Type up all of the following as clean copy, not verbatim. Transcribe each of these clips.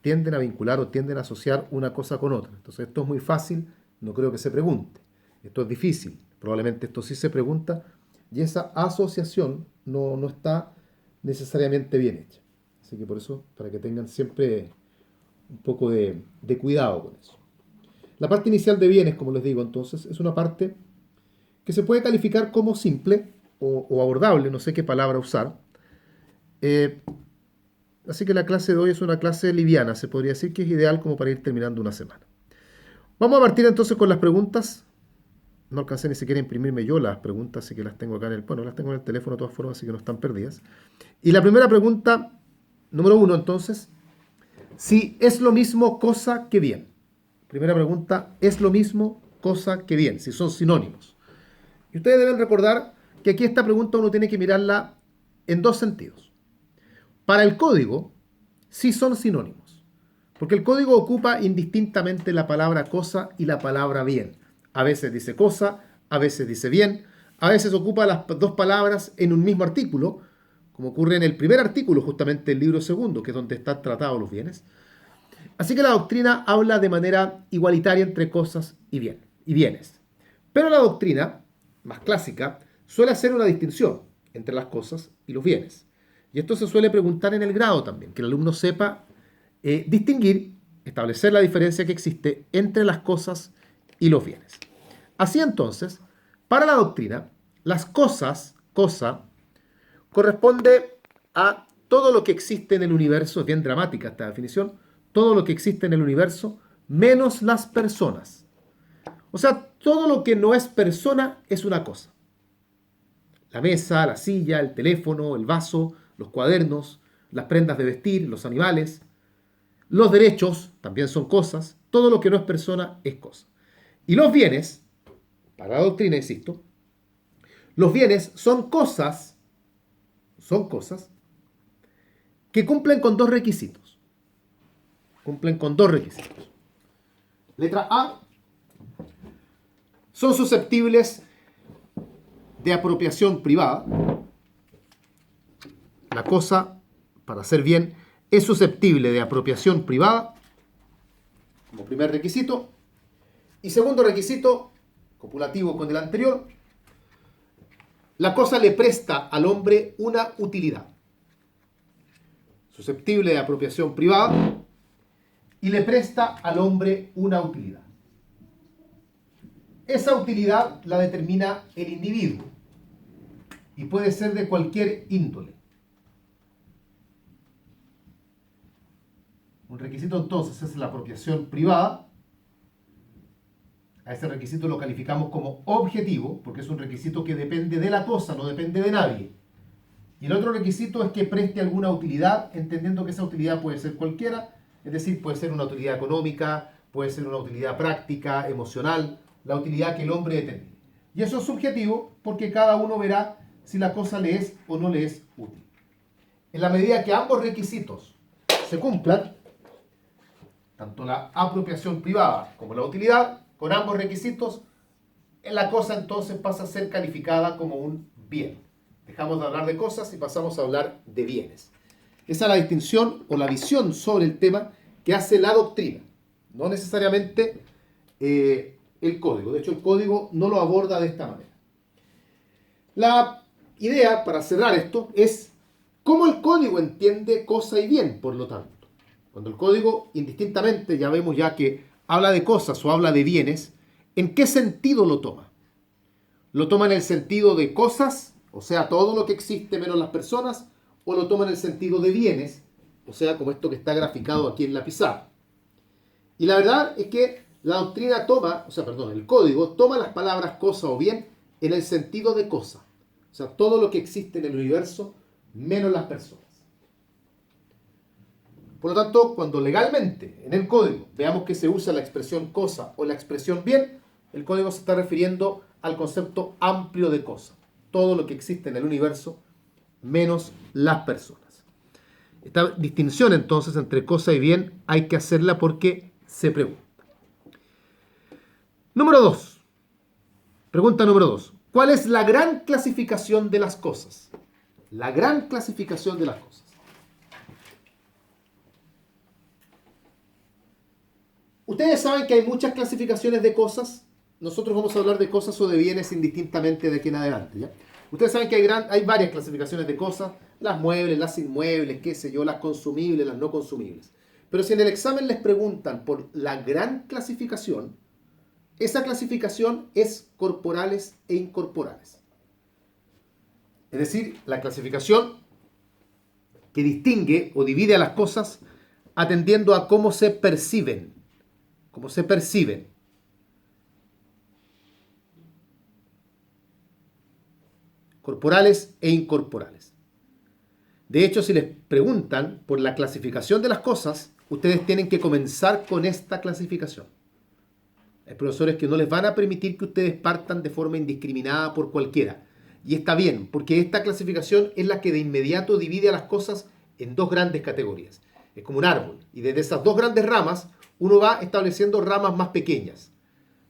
tienden a vincular o tienden a asociar una cosa con otra. Entonces esto es muy fácil, no creo que se pregunte. Esto es difícil, probablemente esto sí se pregunta y esa asociación no está necesariamente bien hecha. Así que por eso, para que tengan siempre un poco de cuidado con eso. La parte inicial de bienes, como les digo, entonces, es una parte que se puede calificar como simple o abordable, no sé qué palabra usar. Eh, Así que la clase de hoy es una clase liviana, se podría decir que es ideal como para ir terminando una semana. Vamos a partir entonces con las preguntas. No alcancé ni siquiera a imprimirme yo las preguntas, así que las tengo acá en el, bueno, las tengo en el teléfono de todas formas, así que no están perdidas. Y la primera pregunta, número uno, entonces, si es lo mismo cosa que bien. Primera pregunta, ¿es lo mismo cosa que bien? Si son sinónimos. Y ustedes deben recordar que aquí esta pregunta uno tiene que mirarla en dos sentidos. Para el código, sí son sinónimos, porque el código ocupa indistintamente la palabra cosa y la palabra bien. A veces dice cosa, a veces dice bien, a veces ocupa las dos palabras en un mismo artículo, como ocurre en el primer artículo, justamente el libro segundo, que es donde están tratados los bienes. Así que la doctrina habla de manera igualitaria entre cosas y bienes. Pero la doctrina, más clásica, suele hacer una distinción entre las cosas y los bienes. Y esto se suele preguntar en el grado también, que el alumno sepa distinguir, establecer la diferencia que existe entre las cosas y los bienes. Así entonces, para la doctrina, las cosas, cosa, corresponde a todo lo que existe en el universo, es bien dramática esta definición, todo lo que existe en el universo, menos las personas. O sea, todo lo que no es persona es una cosa. La mesa, la silla, el teléfono, el vaso, los cuadernos, las prendas de vestir, los animales, los derechos también son cosas. Todo lo que no es persona es cosa. Y los bienes, para la doctrina, insisto, los bienes son cosas que cumplen con dos requisitos. Cumplen con dos requisitos. Letra A, son susceptibles de apropiación privada. La cosa, para hacer bien, es susceptible de apropiación privada, como primer requisito. Y segundo requisito, copulativo con el anterior, la cosa le presta al hombre una utilidad. Susceptible de apropiación privada y le presta al hombre una utilidad. Esa utilidad la determina el individuo y puede ser de cualquier índole. Un requisito entonces es la apropiación privada. A ese requisito lo calificamos como objetivo, porque es un requisito que depende de la cosa, no depende de nadie. Y el otro requisito es que preste alguna utilidad, entendiendo que esa utilidad puede ser cualquiera, es decir, puede ser una utilidad económica, puede ser una utilidad práctica, emocional, la utilidad que el hombre determine. Y eso es subjetivo porque cada uno verá si la cosa le es o no le es útil. En la medida que ambos requisitos se cumplan, tanto la apropiación privada como la utilidad, con ambos requisitos, la cosa entonces pasa a ser calificada como un bien. Dejamos de hablar de cosas y pasamos a hablar de bienes. Esa es la distinción o la visión sobre el tema que hace la doctrina, no necesariamente el código. De hecho, el código no lo aborda de esta manera. La idea, para cerrar esto, es cómo el código entiende cosa y bien, por lo tanto. Cuando el código, indistintamente, ya vemos ya que habla de cosas o habla de bienes, ¿en qué sentido lo toma? ¿Lo toma en el sentido de cosas, o sea, todo lo que existe menos las personas, o lo toma en el sentido de bienes, o sea, como esto que está graficado aquí en la pizarra? Y la verdad es que la doctrina toma, el código toma las palabras cosa o bien en el sentido de cosa. O sea, todo lo que existe en el universo menos las personas. Por lo tanto, cuando legalmente en el código veamos que se usa la expresión cosa o la expresión bien, el código se está refiriendo al concepto amplio de cosa. Todo lo que existe en el universo menos las personas. Esta distinción entonces entre cosa y bien hay que hacerla porque se pregunta. Número 2. Pregunta número 2. ¿Cuál es la gran clasificación de las cosas? La gran clasificación de las cosas. Ustedes saben que hay muchas clasificaciones de cosas. Nosotros vamos a hablar de cosas o de bienes indistintamente de aquí en adelante, ¿ya? Ustedes saben que hay varias clasificaciones de cosas, las muebles, las inmuebles, qué sé yo, las consumibles, las no consumibles. Pero si en el examen les preguntan por la gran clasificación, esa clasificación es corporales e incorporales. Es decir, la clasificación que distingue o divide a las cosas atendiendo a cómo se perciben. Cómo se perciben. Corporales e incorporales. De hecho, si les preguntan por la clasificación de las cosas, ustedes tienen que comenzar con esta clasificación. Hay profesores que no les van a permitir que ustedes partan de forma indiscriminada por cualquiera. Y está bien, porque esta clasificación es la que de inmediato divide a las cosas en dos grandes categorías. Es como un árbol. Y desde esas dos grandes ramas, uno va estableciendo ramas más pequeñas.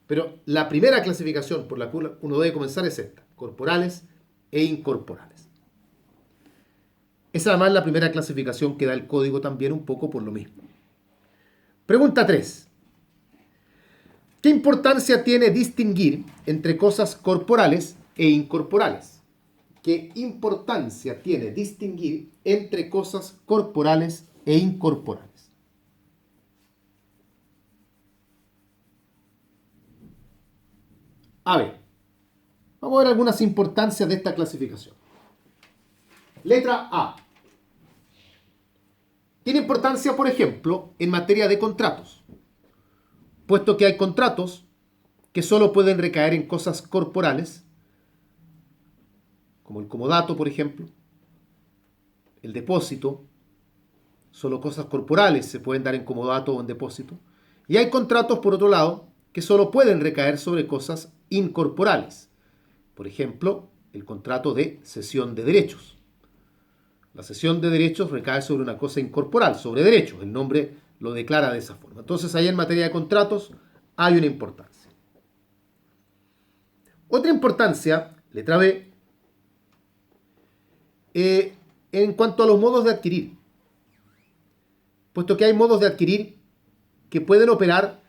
Pero la primera clasificación por la cual uno debe comenzar es esta: corporales e incorporales. Esa además es la primera clasificación que da el código también un poco por lo mismo. Pregunta 3. ¿Qué importancia tiene distinguir entre cosas corporales e incorporales? ¿Qué importancia tiene distinguir entre cosas corporales e incorporales? A ver, vamos a ver algunas importancias de esta clasificación. Letra A. Tiene importancia, por ejemplo, en materia de contratos, puesto que hay contratos que solo pueden recaer en cosas corporales, como el comodato, por ejemplo, el depósito, solo cosas corporales se pueden dar en comodato o en depósito, y hay contratos, por otro lado, que solo pueden recaer sobre cosas incorporales, por ejemplo, el contrato de cesión de derechos. La cesión de derechos recae sobre una cosa incorporal, sobre derechos. El nombre lo declara de esa forma. Entonces, ahí en materia de contratos hay una importancia. Otra importancia, letra B, en cuanto a los modos de adquirir. Puesto que hay modos de adquirir que pueden operar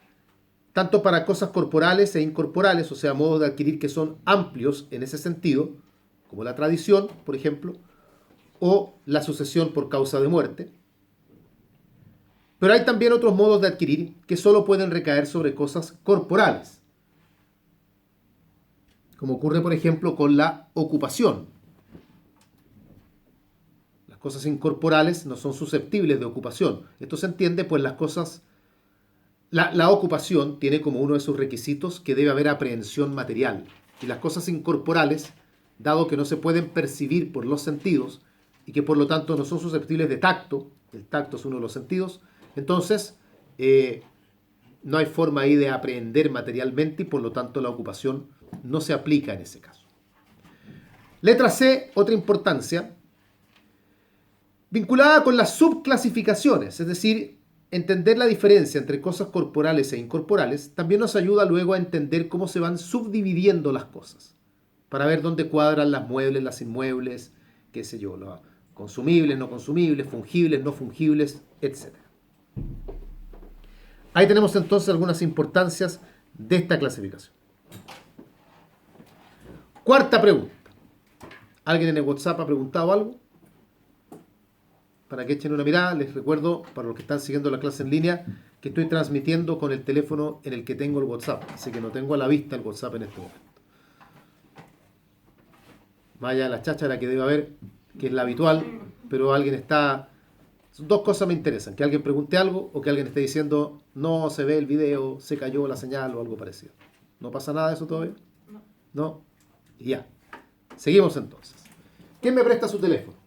tanto para cosas corporales e incorporales, o sea, modos de adquirir que son amplios en ese sentido, como la tradición, por ejemplo, o la sucesión por causa de muerte. Pero hay también otros modos de adquirir que solo pueden recaer sobre cosas corporales, como ocurre, por ejemplo, con la ocupación. Las cosas incorporales no son susceptibles de ocupación. Esto se entiende, pues la ocupación tiene como uno de sus requisitos que debe haber aprehensión material. Y las cosas incorporales, dado que no se pueden percibir por los sentidos y que por lo tanto no son susceptibles de tacto, el tacto es uno de los sentidos, entonces no hay forma ahí de aprehender materialmente y por lo tanto la ocupación no se aplica en ese caso. Letra C, otra importancia, vinculada con las subclasificaciones, es decir, entender la diferencia entre cosas corporales e incorporales, también nos ayuda luego a entender cómo se van subdividiendo las cosas, para ver dónde cuadran las muebles, las inmuebles, qué sé yo, los consumibles, no consumibles, fungibles, no fungibles, etc. Ahí tenemos entonces algunas importancias de esta clasificación. Cuarta pregunta. ¿Alguien en el WhatsApp ha preguntado algo? Para que echen una mirada, les recuerdo, para los que están siguiendo la clase en línea, que estoy transmitiendo con el teléfono en el que tengo el WhatsApp, así que no tengo a la vista el WhatsApp en este momento. Vaya la cháchara que debe haber, que es la habitual, pero alguien está... Dos cosas me interesan, que alguien pregunte algo o que alguien esté diciendo no se ve el video, se cayó la señal o algo parecido. ¿No pasa nada de eso todavía? No. ¿No? Ya. Seguimos entonces. ¿Quién me presta su teléfono?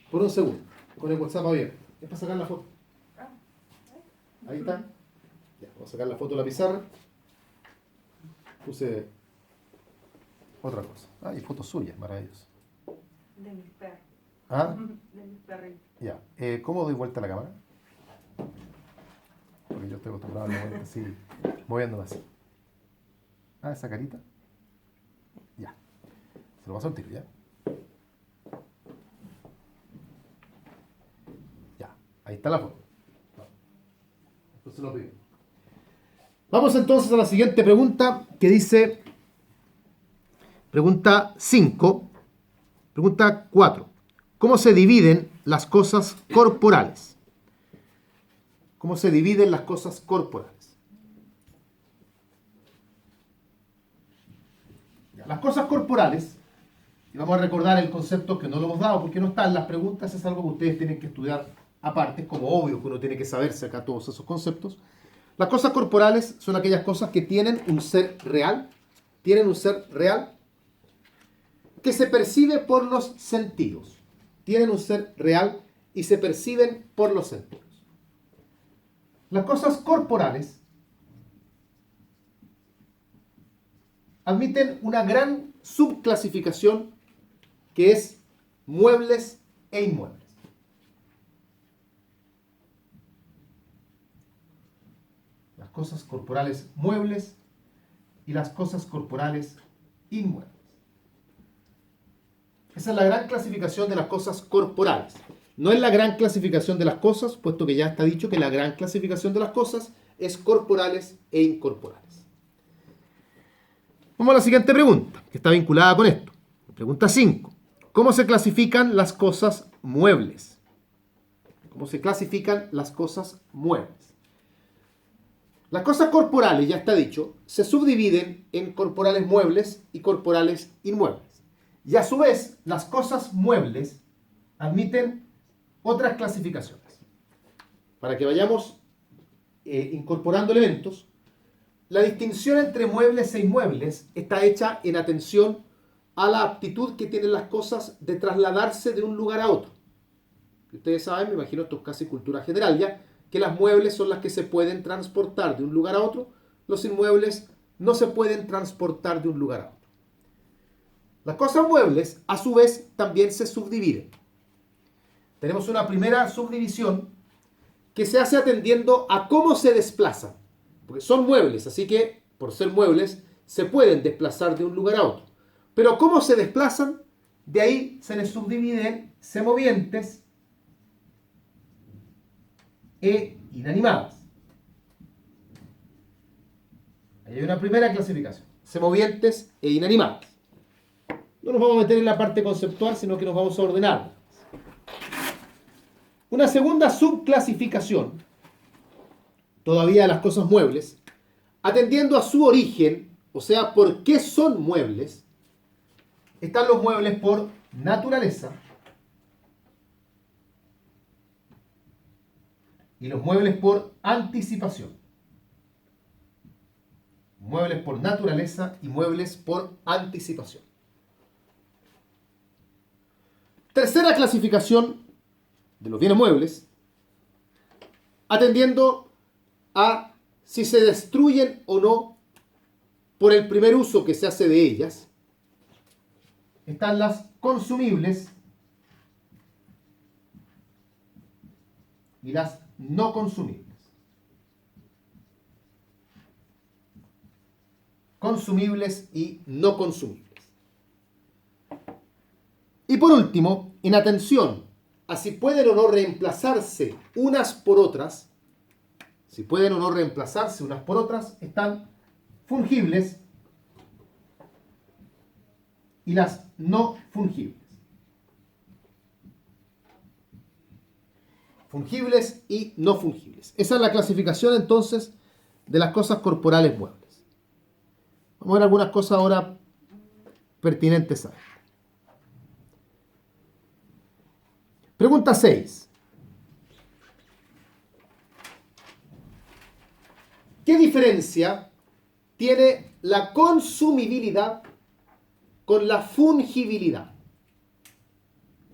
Por un segundo, con el WhatsApp abierto. Es para sacar la foto. Ahí está. Ya, vamos a sacar la foto de la pizarra. Puse otra cosa. Ah, y fotos suyas, maravilloso. De mis perros. ¿Ah? De mis perritos. Ya. ¿Cómo doy vuelta a la cámara? Porque yo estoy acostumbrado a dar vuelta así, moviéndome así. Ah, esa carita. Ya. Se lo paso al tiro, ¿ya? Ya. Ahí está la foto. Entonces lo pido. Vamos entonces a la siguiente pregunta que dice, pregunta 5, pregunta 4. ¿Cómo se dividen las cosas corporales? ¿Cómo se dividen las cosas corporales? Las cosas corporales, y vamos a recordar el concepto que no lo hemos dado porque no está en las preguntas, es algo que ustedes tienen que estudiar aparte, es como obvio que uno tiene que saberse acá todos esos conceptos. Las cosas corporales son aquellas cosas que tienen un ser real, que se percibe por los sentidos. Tienen un ser real y se perciben por los sentidos. Las cosas corporales admiten una gran subclasificación que es muebles e inmuebles. Las cosas corporales muebles y las cosas corporales inmuebles. Esa es la gran clasificación de las cosas corporales. No es la gran clasificación de las cosas, puesto que ya está dicho que la gran clasificación de las cosas es corporales e incorporales. Vamos a la siguiente pregunta, que está vinculada con esto. Pregunta 5. ¿Cómo se clasifican las cosas muebles? ¿Cómo se clasifican las cosas muebles? Las cosas corporales, ya está dicho, se subdividen en corporales muebles y corporales inmuebles. Y a su vez, las cosas muebles admiten otras clasificaciones. Para que vayamos incorporando elementos, la distinción entre muebles e inmuebles está hecha en atención a la aptitud que tienen las cosas de trasladarse de un lugar a otro. Ustedes saben, me imagino, esto es casi cultura general ya, que las muebles son las que se pueden transportar de un lugar a otro, los inmuebles no se pueden transportar de un lugar a otro. Las cosas muebles, a su vez, también se subdividen. Tenemos una primera subdivisión que se hace atendiendo a cómo se desplazan. Porque son muebles, así que, por ser muebles, se pueden desplazar de un lugar a otro. Pero cómo se desplazan, de ahí se les subdividen semovientes e inanimadas. Ahí hay una primera clasificación. Semovientes e inanimadas. No nos vamos a meter en la parte conceptual, sino que nos vamos a ordenar. Una segunda subclasificación, todavía de las cosas muebles, atendiendo a su origen, o sea, por qué son muebles, están los muebles por naturaleza y los muebles por anticipación. Muebles por naturaleza y muebles por anticipación. Tercera clasificación de los bienes muebles, atendiendo a si se destruyen o no por el primer uso que se hace de ellas, están las consumibles y las no consumibles. Consumibles y no consumibles. Y por último, en atención a si pueden o no reemplazarse unas por otras, están fungibles y las no fungibles. Fungibles y no fungibles. Esa es la clasificación entonces de las cosas corporales muebles. Vamos a ver algunas cosas ahora pertinentes a esto. Pregunta 6. ¿Qué diferencia tiene la consumibilidad con la fungibilidad?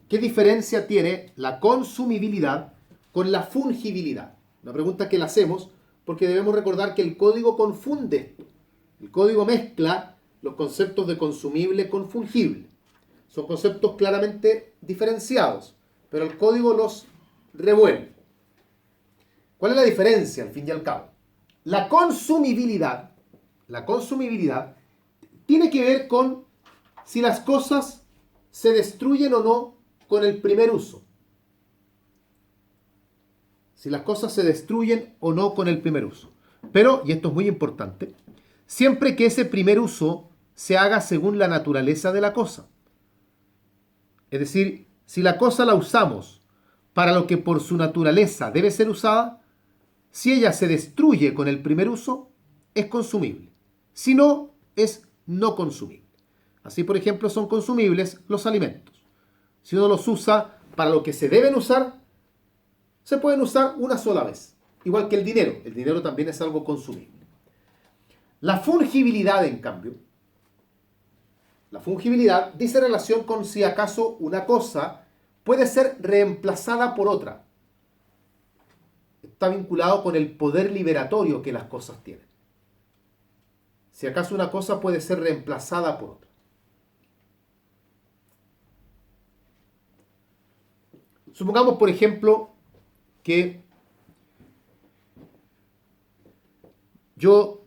¿Qué diferencia tiene la consumibilidad con la fungibilidad? Una pregunta que la hacemos porque debemos recordar que el código confunde. El código mezcla los conceptos de consumible con fungible. Son conceptos claramente diferenciados, pero el código los revuelve. ¿Cuál es la diferencia al fin y al cabo? La consumibilidad tiene que ver con si las cosas se destruyen o no con el primer uso. Si las cosas se destruyen o no con el primer uso. Pero, y esto es muy importante, siempre que ese primer uso se haga según la naturaleza de la cosa. Es decir, si la cosa la usamos para lo que por su naturaleza debe ser usada, si ella se destruye con el primer uso, es consumible. Si no, es no consumible. Así, por ejemplo, son consumibles los alimentos. Si uno los usa para lo que se deben usar, se pueden usar una sola vez. Igual que el dinero. El dinero también es algo consumible. La fungibilidad, en cambio, la fungibilidad dice relación con si acaso una cosa puede ser reemplazada por otra. Está vinculado con el poder liberatorio que las cosas tienen. Si acaso una cosa puede ser reemplazada por otra. Supongamos, por ejemplo, que yo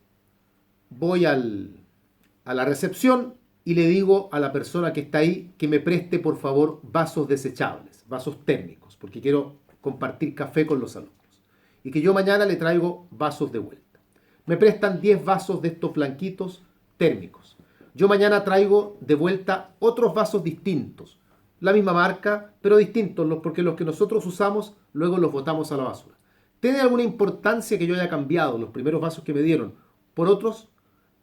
voy a la recepción y le digo a la persona que está ahí que me preste, por favor, vasos desechables, vasos térmicos, porque quiero compartir café con los alumnos. Y que yo mañana le traigo vasos de vuelta. Me prestan 10 vasos de estos blanquitos térmicos. Yo mañana traigo de vuelta otros vasos distintos, la misma marca, pero distintos, porque los que nosotros usamos luego los botamos a la basura. ¿Tiene alguna importancia que yo haya cambiado los primeros vasos que me dieron por otros?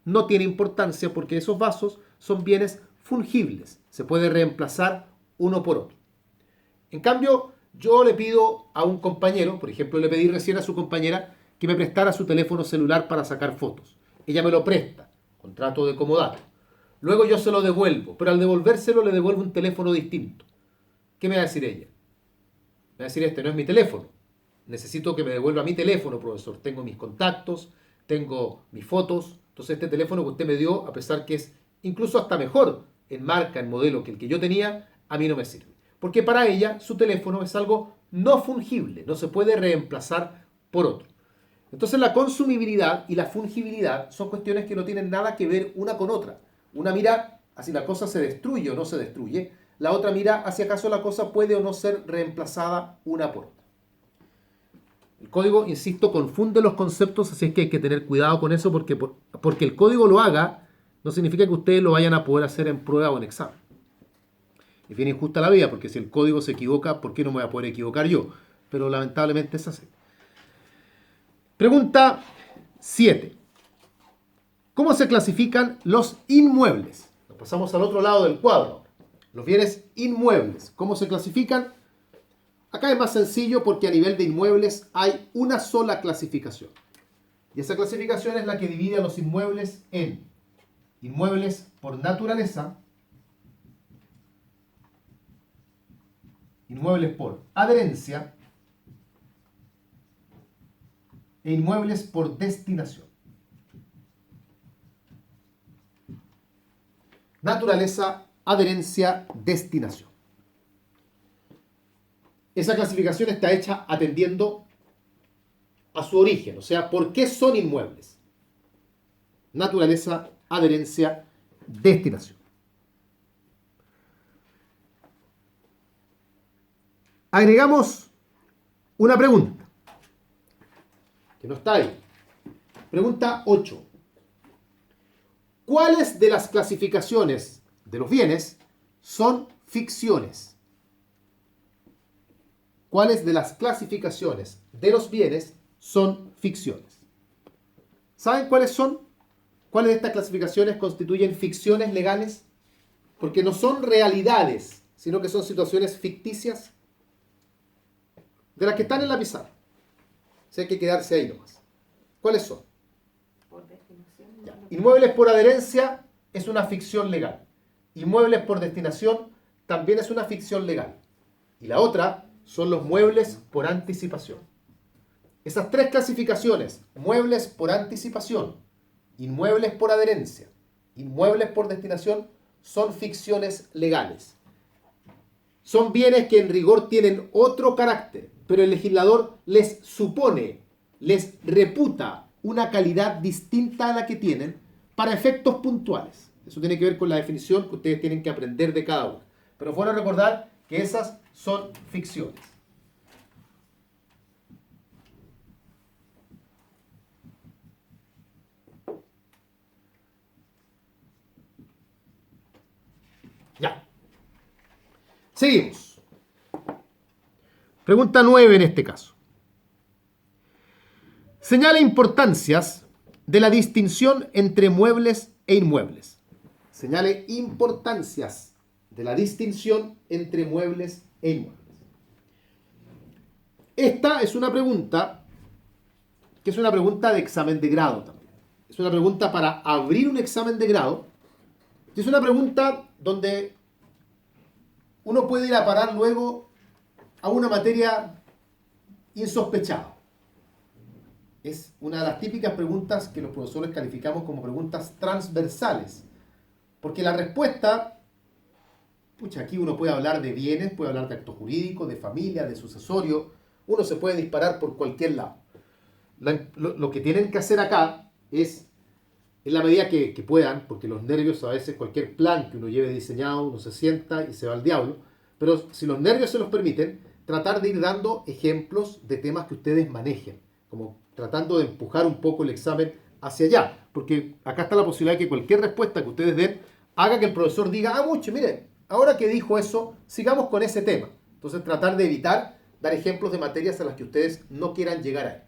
No tiene importancia porque esos vasos son bienes fungibles. Se puede reemplazar uno por otro. En cambio, yo le pido a un compañero, por ejemplo, le pedí recién a su compañera que me prestara su teléfono celular para sacar fotos. Ella me lo presta, contrato de comodato. Luego yo se lo devuelvo, pero al devolvérselo le devuelvo un teléfono distinto. ¿Qué me va a decir ella? Me va a decir, este no es mi teléfono. Necesito que me devuelva mi teléfono, profesor. Tengo mis contactos, tengo mis fotos. Entonces este teléfono que usted me dio, a pesar que es incluso hasta mejor en marca, en modelo que el que yo tenía, a mí no me sirve. Porque para ella su teléfono es algo no fungible, no se puede reemplazar por otro. Entonces la consumibilidad y la fungibilidad son cuestiones que no tienen nada que ver una con otra. Una mira hacia la cosa se destruye o no se destruye, la otra mira hacia acaso la cosa puede o no ser reemplazada una por otra. El código, insisto, confunde los conceptos, así es que hay que tener cuidado con eso porque el código lo haga no significa que ustedes lo vayan a poder hacer en prueba o en examen. Es bien injusta la vida, porque si el código se equivoca, ¿por qué no me voy a poder equivocar yo? Pero lamentablemente es así. Pregunta 7. ¿Cómo se clasifican los inmuebles? Nos pasamos al otro lado del cuadro. Los bienes inmuebles. ¿Cómo se clasifican? Acá es más sencillo porque a nivel de inmuebles hay una sola clasificación. Y esa clasificación es la que divide a los inmuebles en inmuebles por naturaleza, inmuebles por adherencia e inmuebles por destinación. Naturaleza, adherencia, destinación. Esa clasificación está hecha atendiendo a su origen, o sea, ¿por qué son inmuebles? Naturaleza, adherencia, destinación. Agregamos una pregunta, que no está ahí. Pregunta 8. ¿Cuáles de las clasificaciones de los bienes son ficciones? ¿Cuáles de las clasificaciones de los bienes son ficciones? ¿Saben cuáles son? ¿Cuáles de estas clasificaciones constituyen ficciones legales? Porque no son realidades, sino que son situaciones ficticias de las que están en la pizarra. O sea, hay que quedarse ahí nomás. ¿Cuáles son? Por definición. Ya. Inmuebles por adherencia es una ficción legal. Inmuebles por destinación también es una ficción legal. Y la otra son los muebles por anticipación. Esas tres clasificaciones, muebles por anticipación, inmuebles por adherencia, inmuebles por destinación, son ficciones legales. Son bienes que en rigor tienen otro carácter, pero el legislador les supone, les reputa una calidad distinta a la que tienen para efectos puntuales. Eso tiene que ver con la definición que ustedes tienen que aprender de cada una. Pero es bueno recordar que esas son ficciones. Ya. Seguimos. Pregunta 9 en este caso. Señala importancias de la distinción entre muebles e inmuebles. Señale importancias de la distinción entre muebles e inmuebles. Esta es una pregunta que es una pregunta de examen de grado también. Es una pregunta para abrir un examen de grado. Y es una pregunta donde uno puede ir a parar luego a una materia insospechada. Es una de las típicas preguntas que los profesores calificamos como preguntas transversales. Porque la respuesta, pucha, aquí uno puede hablar de bienes, puede hablar de actos jurídicos, de familia, de sucesorio. Uno se puede disparar por cualquier lado. Lo que tienen que hacer acá es, en la medida que puedan, porque los nervios a veces, cualquier plan que uno lleve diseñado, uno se sienta y se va al diablo, pero si los nervios se los permiten, tratar de ir dando ejemplos de temas que ustedes manejen, como tratando de empujar un poco el examen hacia allá, porque acá está la posibilidad de que cualquier respuesta que ustedes den haga que el profesor diga, mucho, mire, ahora que dijo eso, sigamos con ese tema. Entonces tratar de evitar dar ejemplos de materias a las que ustedes no quieran llegar a él.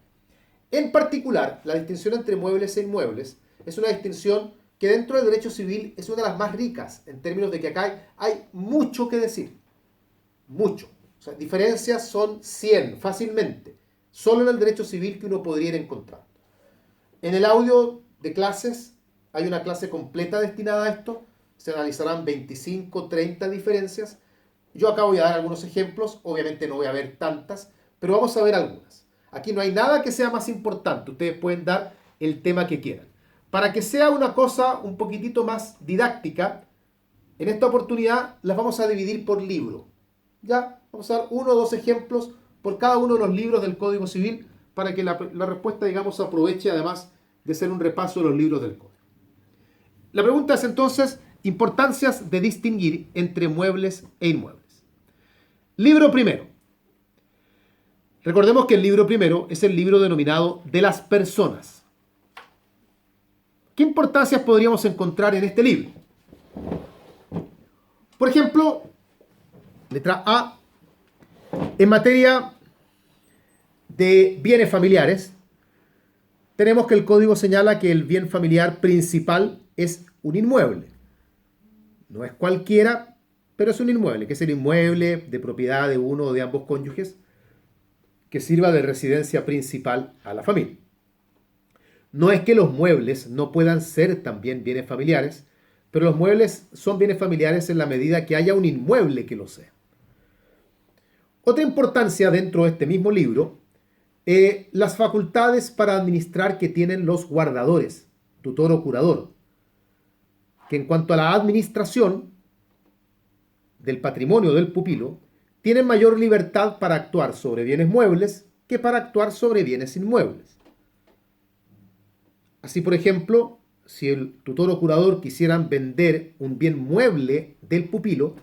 En particular, la distinción entre muebles e inmuebles es una distinción que dentro del derecho civil es una de las más ricas, en términos de que acá hay mucho que decir. Mucho. O sea, diferencias son 100 fácilmente. Solo en el derecho civil que uno podría ir encontrando. En el audio de clases hay una clase completa destinada a esto. Se analizarán 25, 30 diferencias. Yo acá voy a dar algunos ejemplos. Obviamente no voy a ver tantas, pero vamos a ver algunas. Aquí no hay nada que sea más importante. Ustedes pueden dar el tema que quieran. Para que sea una cosa un poquitito más didáctica, en esta oportunidad las vamos a dividir por libro. Ya, vamos a dar 1 o 2 ejemplos por cada uno de los libros del Código Civil para que la respuesta, digamos, aproveche además de ser un repaso de los libros del Código. La pregunta es entonces, importancias de distinguir entre muebles e inmuebles. Libro primero. Recordemos que el libro primero es el libro denominado de las personas. ¿Qué importancias podríamos encontrar en este libro? Por ejemplo, letra A, en materia de bienes familiares, tenemos que el código señala que el bien familiar principal es un inmueble. No es cualquiera, pero es un inmueble, que es el inmueble de propiedad de uno o de ambos cónyuges que sirva de residencia principal a la familia. No es que los muebles no puedan ser también bienes familiares, pero los muebles son bienes familiares en la medida que haya un inmueble que lo sea. Otra importancia dentro de este mismo libro, las facultades para administrar que tienen los guardadores, tutor o curador, que en cuanto a la administración del patrimonio del pupilo, tienen mayor libertad para actuar sobre bienes muebles que para actuar sobre bienes inmuebles. Así, por ejemplo, si el tutor o curador quisieran vender un bien mueble del pupilo,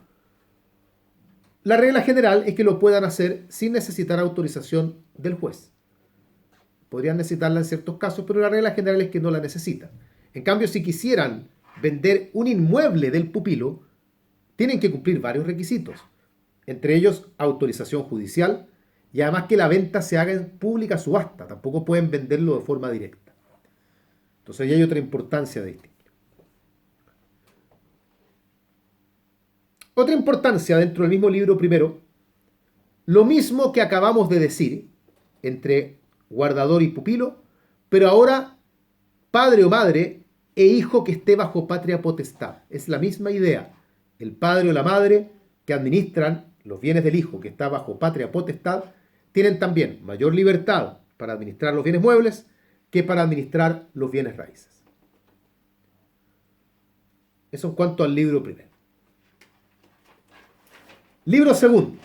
la regla general es que lo puedan hacer sin necesitar autorización del juez. Podrían necesitarla en ciertos casos, pero la regla general es que no la necesitan. En cambio, si quisieran vender un inmueble del pupilo, tienen que cumplir varios requisitos, entre ellos autorización judicial y además que la venta se haga en pública subasta. Tampoco pueden venderlo de forma directa. Entonces ahí hay otra importancia de distinguir. Otra importancia dentro del mismo libro primero, lo mismo que acabamos de decir entre guardador y pupilo, pero ahora padre o madre e hijo que esté bajo patria potestad. Es la misma idea. El padre o la madre que administran los bienes del hijo que está bajo patria potestad tienen también mayor libertad para administrar los bienes muebles que para administrar los bienes raíces. Eso en cuanto al libro primero. Libro segundo.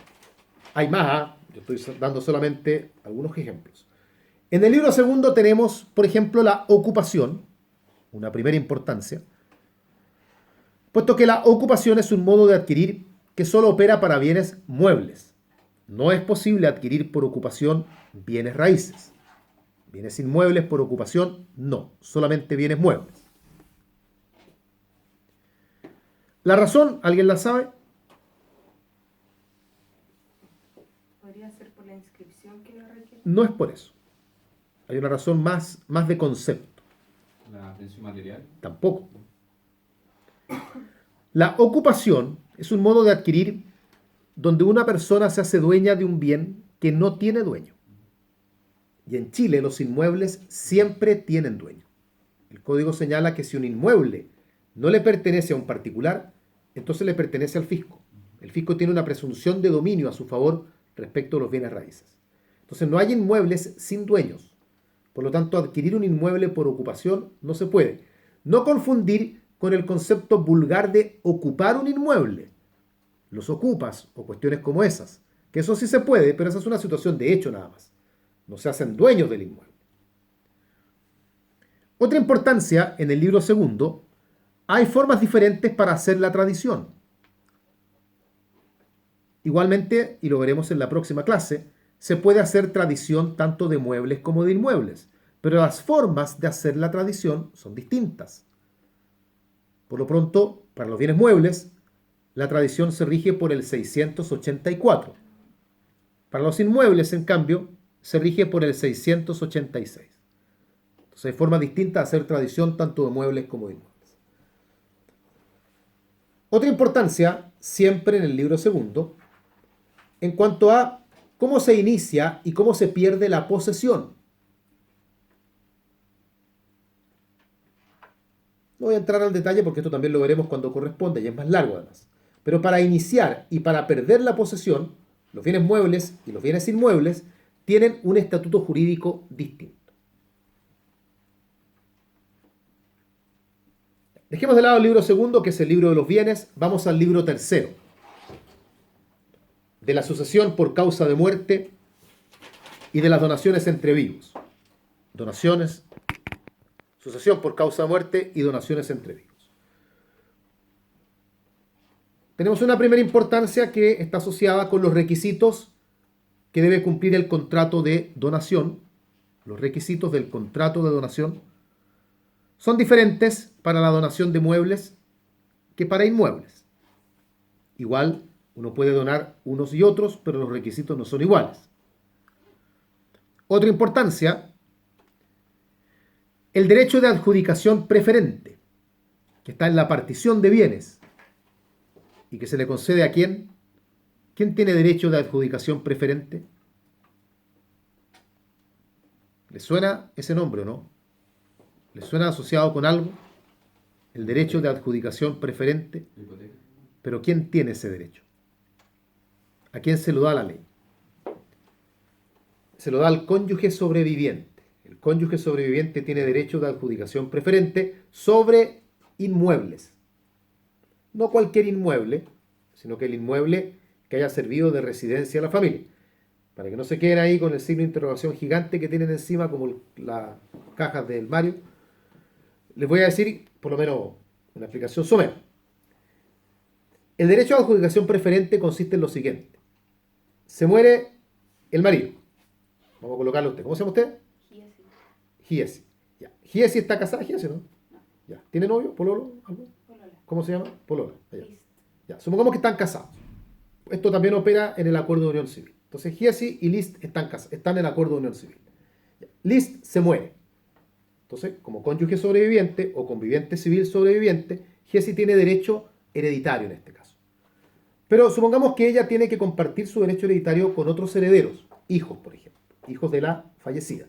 Hay más, yo estoy dando solamente algunos ejemplos. En el libro segundo tenemos, por ejemplo, la ocupación, una primera importancia, puesto que la ocupación es un modo de adquirir que solo opera para bienes muebles. No es posible adquirir por ocupación bienes raíces. Bienes inmuebles por ocupación, no, solamente bienes muebles. La razón, ¿alguien la sabe? Podría ser por la inscripción que lo requiere. No es por eso. Hay una razón más de concepto. La aprecio material. Tampoco. La ocupación es un modo de adquirir donde una persona se hace dueña de un bien que no tiene dueño. Y en Chile los inmuebles siempre tienen dueño. El código señala que si un inmueble no le pertenece a un particular, entonces le pertenece al fisco. El fisco tiene una presunción de dominio a su favor respecto a los bienes raíces. Entonces no hay inmuebles sin dueños. Por lo tanto, adquirir un inmueble por ocupación no se puede. No confundir con el concepto vulgar de ocupar un inmueble. Los ocupas o cuestiones como esas. Que eso sí se puede, pero esa es una situación de hecho nada más. No se hacen dueños del inmueble. Otra importancia en el libro segundo, hay formas diferentes para hacer la tradición. Igualmente, y lo veremos en la próxima clase, se puede hacer tradición tanto de muebles como de inmuebles, pero las formas de hacer la tradición son distintas. Por lo pronto, para los bienes muebles, la tradición se rige por el 684. Para los inmuebles, en cambio, se rige por el 686. Entonces hay formas distintas de hacer tradición tanto de muebles como de inmuebles. Otra importancia, siempre en el libro segundo, en cuanto a cómo se inicia y cómo se pierde la posesión. No voy a entrar al detalle porque esto también lo veremos cuando corresponde y es más largo además. Pero para iniciar y para perder la posesión, los bienes muebles y los bienes inmuebles tienen un estatuto jurídico distinto. Dejemos de lado el libro segundo, que es el libro de los bienes. Vamos al libro tercero, de la sucesión por causa de muerte y de las donaciones entre vivos. Donaciones, sucesión por causa de muerte y donaciones entre vivos. Tenemos una primera importancia que está asociada con los requisitos que debe cumplir el contrato de donación. Los requisitos del contrato de donación son diferentes para la donación de muebles que para inmuebles. Igual, uno puede donar unos y otros, pero los requisitos no son iguales. Otra importancia, el derecho de adjudicación preferente, que está en la partición de bienes y que se le concede a quién. ¿Quién tiene derecho de adjudicación preferente? ¿Le suena ese nombre o no? ¿Le suena asociado con algo? El derecho de adjudicación preferente. Hipoteca. Pero ¿quién tiene ese derecho? ¿A quién se lo da la ley? Se lo da al cónyuge sobreviviente. El cónyuge sobreviviente tiene derecho de adjudicación preferente sobre inmuebles. No cualquier inmueble, sino que el inmueble que haya servido de residencia a la familia. Para que no se queden ahí con el signo de interrogación gigante que tienen encima, como las cajas del Mario, les voy a decir, por lo menos, una explicación somera. El derecho a adjudicación preferente consiste en lo siguiente. Se muere el marido. Vamos a colocarle a usted. ¿Cómo se llama usted? Giesi. Giesi. Ya. Giesi está casada, Giesi, ¿no? No. Ya. ¿Tiene novio? ¿Pololo? ¿Algo? Polola. ¿Cómo se llama? Pololo. Ya. List. Ya. Supongamos que están casados. Esto también opera en el acuerdo de unión civil. Entonces, Giesi y List están en el acuerdo de unión civil. Ya. List se muere. Entonces, como cónyuge sobreviviente o conviviente civil sobreviviente, Giesi tiene derecho hereditario en este caso. Pero supongamos que ella tiene que compartir su derecho hereditario con otros herederos, hijos, por ejemplo, hijos de la fallecida.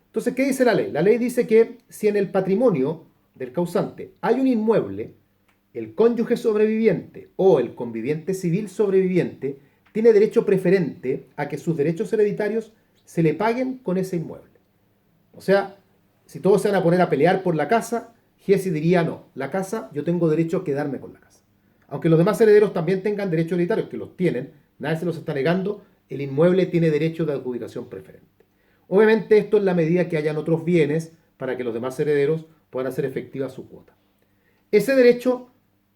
Entonces, ¿qué dice la ley? La ley dice que si en el patrimonio del causante hay un inmueble, el cónyuge sobreviviente o el conviviente civil sobreviviente tiene derecho preferente a que sus derechos hereditarios se le paguen con ese inmueble. O sea, si todos se van a poner a pelear por la casa, Giesi diría no, la casa yo tengo derecho a quedarme con la casa. Aunque los demás herederos también tengan derechos hereditarios, que los tienen, nadie se los está negando, el inmueble tiene derecho de adjudicación preferente. Obviamente esto en la medida que hayan otros bienes para que los demás herederos puedan hacer efectiva su cuota. Ese derecho,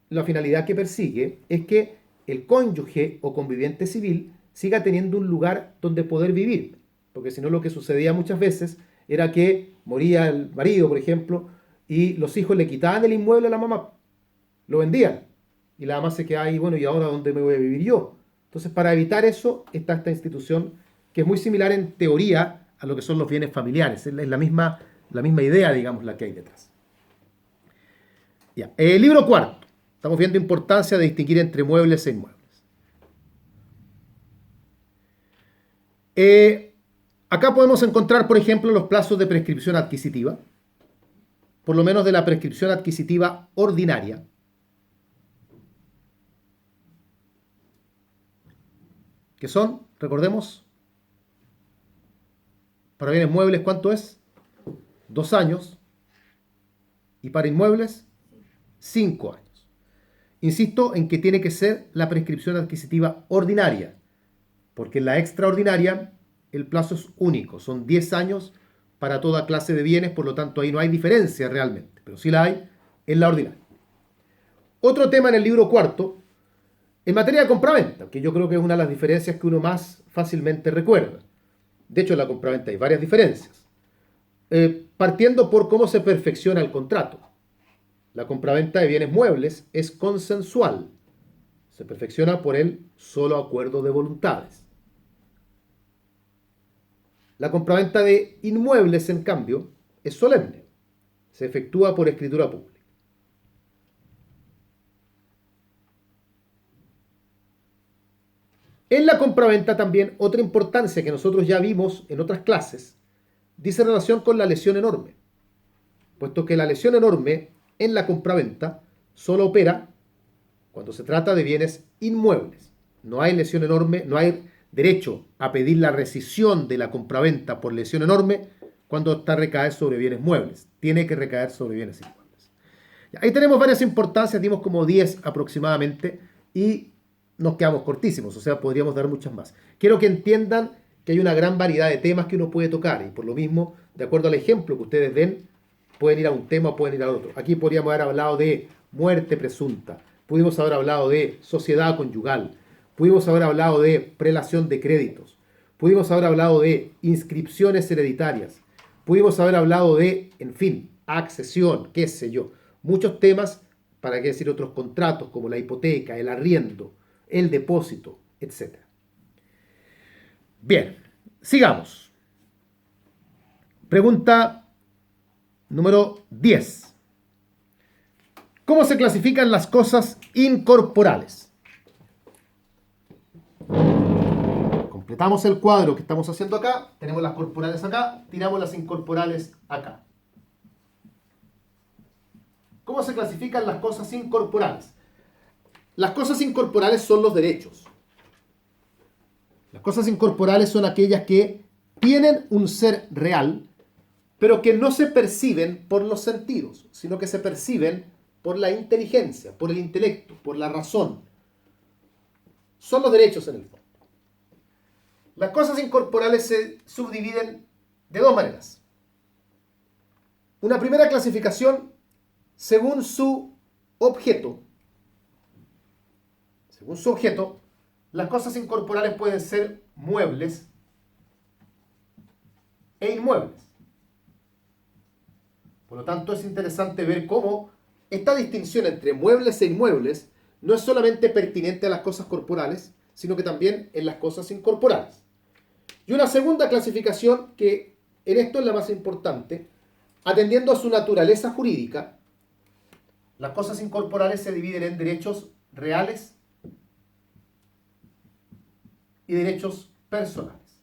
la finalidad que persigue es que el cónyuge o conviviente civil siga teniendo un lugar donde poder vivir, porque si no lo que sucedía muchas veces era que moría el marido, por ejemplo, y los hijos le quitaban el inmueble a la mamá, lo vendían. y la mamá se queda ahí, bueno, ¿y ahora dónde me voy a vivir yo? Entonces, para evitar eso, está esta institución que es muy similar en teoría a lo que son los bienes familiares. Es la misma idea, digamos, la que hay detrás. Ya. Libro cuarto. Estamos viendo importancia de distinguir entre muebles e inmuebles. Acá podemos encontrar, por ejemplo, los plazos de prescripción adquisitiva, por lo menos de la prescripción adquisitiva ordinaria. Que son, recordemos, para bienes muebles, ¿cuánto es? 2 años. Y para inmuebles, 5 años. Insisto en que tiene que ser la prescripción adquisitiva ordinaria, porque en la extraordinaria el plazo es único, son 10 años para toda clase de bienes, por lo tanto ahí no hay diferencia realmente, pero sí la hay en la ordinaria. Otro tema en el libro cuarto, en materia de compraventa, que yo creo que es una de las diferencias que uno más fácilmente recuerda. De hecho, en la compraventa hay varias diferencias. Partiendo por cómo se perfecciona el contrato. La compraventa de bienes muebles es consensual. Se perfecciona por el solo acuerdo de voluntades. La compraventa de inmuebles, en cambio, es solemne. Se efectúa por escritura pública. En la compraventa también otra importancia que nosotros ya vimos en otras clases dice relación con la lesión enorme, puesto que la lesión enorme en la compraventa solo opera cuando se trata de bienes inmuebles. No hay lesión enorme, no hay derecho a pedir la rescisión de la compraventa por lesión enorme cuando está recae sobre bienes muebles. Tiene que recaer sobre bienes inmuebles. Ahí tenemos varias importancias, dimos como 10 aproximadamente y nos quedamos cortísimos, o sea, podríamos dar muchas más. Quiero que entiendan que hay una gran variedad de temas que uno puede tocar y por lo mismo, de acuerdo al ejemplo que ustedes ven, pueden ir a un tema o pueden ir a otro. Aquí podríamos haber hablado de muerte presunta, pudimos haber hablado de sociedad conyugal, pudimos haber hablado de prelación de créditos, pudimos haber hablado de inscripciones hereditarias, pudimos haber hablado de, en fin, accesión, qué sé yo, muchos temas, para qué decir otros contratos como la hipoteca, el arriendo, el depósito, etc. Bien, sigamos. Pregunta número 10. ¿Cómo se clasifican las cosas incorporales? Completamos el cuadro que estamos haciendo acá, tenemos las corporales acá, tiramos las incorporales acá. ¿Cómo se clasifican las cosas incorporales? Las cosas incorporales son los derechos. Las cosas incorporales son aquellas que tienen un ser real, pero que no se perciben por los sentidos, sino que se perciben por la inteligencia, por el intelecto, por la razón. Son los derechos en el fondo. Las cosas incorporales se subdividen de 2 maneras. Una primera clasificación según su objeto. Según su objeto, las cosas incorporales pueden ser muebles e inmuebles. Por lo tanto, es interesante ver cómo esta distinción entre muebles e inmuebles no es solamente pertinente a las cosas corporales, sino que también en las cosas incorporales. Y una segunda clasificación que en esto es la más importante, atendiendo a su naturaleza jurídica, las cosas incorporales se dividen en derechos reales y derechos personales.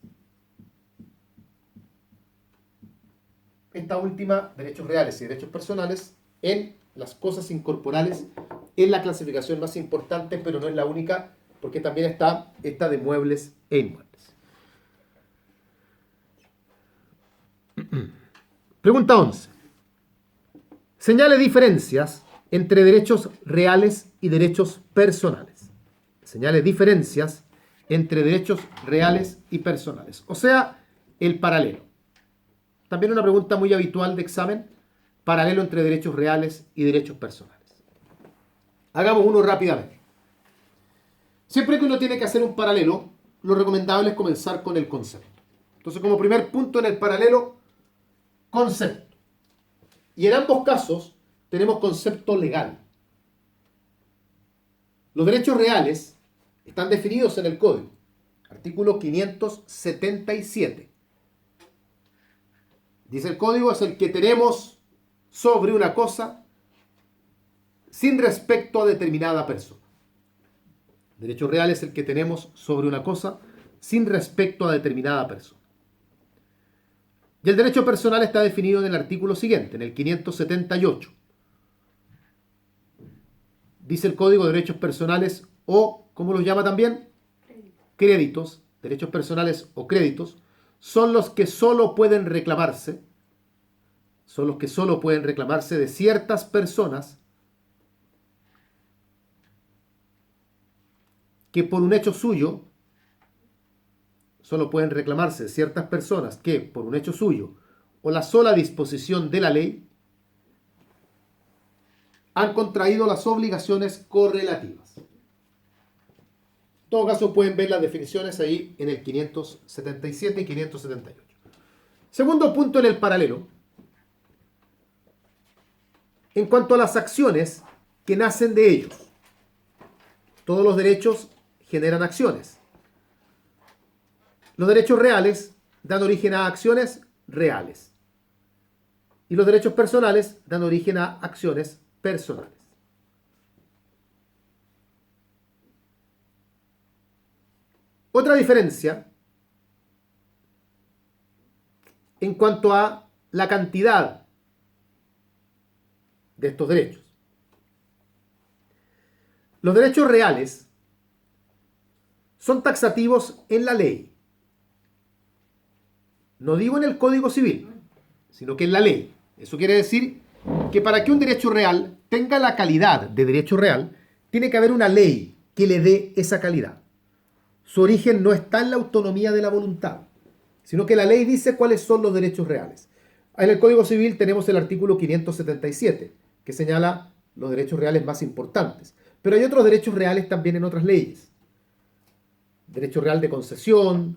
Esta última, derechos reales y derechos personales, en las cosas incorporales, es la clasificación más importante, pero no es la única, porque también está esta de muebles e inmuebles. Pregunta 11. Señale diferencias entre derechos reales y derechos personales. Señale diferencias entre derechos reales y personales. O sea, el paralelo. También una pregunta muy habitual de examen, paralelo entre derechos reales y derechos personales. Hagamos uno rápidamente. Siempre que uno tiene que hacer un paralelo, lo recomendable es comenzar con el concepto. Entonces, como primer punto en el paralelo, concepto. Y en ambos casos tenemos concepto legal. Los derechos reales están definidos en el Código. Artículo 577. Dice el Código, es el que tenemos sobre una cosa sin respecto a determinada persona. Derecho real es el que tenemos sobre una cosa sin respecto a determinada persona. Y el derecho personal está definido en el artículo siguiente, en el 578. Dice el Código de Derechos Personales o, ¿cómo los llama también? Créditos, derechos personales o créditos, son los que solo pueden reclamarse, de ciertas personas que por un hecho suyo, o la sola disposición de la ley, han contraído las obligaciones correlativas. En todo caso, pueden ver las definiciones ahí en el 577 y 578. Segundo punto en el paralelo. En cuanto a las acciones que nacen de ellos. Todos los derechos generan acciones. Los derechos reales dan origen a acciones reales. Y los derechos personales dan origen a acciones personales. Otra diferencia en cuanto a la cantidad de estos derechos. Los derechos reales son taxativos en la ley. No digo en el Código Civil, sino que en la ley. Eso quiere decir que para que un derecho real tenga la calidad de derecho real, tiene que haber una ley que le dé esa calidad. Su origen no está en la autonomía de la voluntad, sino que la ley dice cuáles son los derechos reales. En el Código Civil tenemos el artículo 577, que señala los derechos reales más importantes. Pero hay otros derechos reales también en otras leyes. Derecho real de concesión,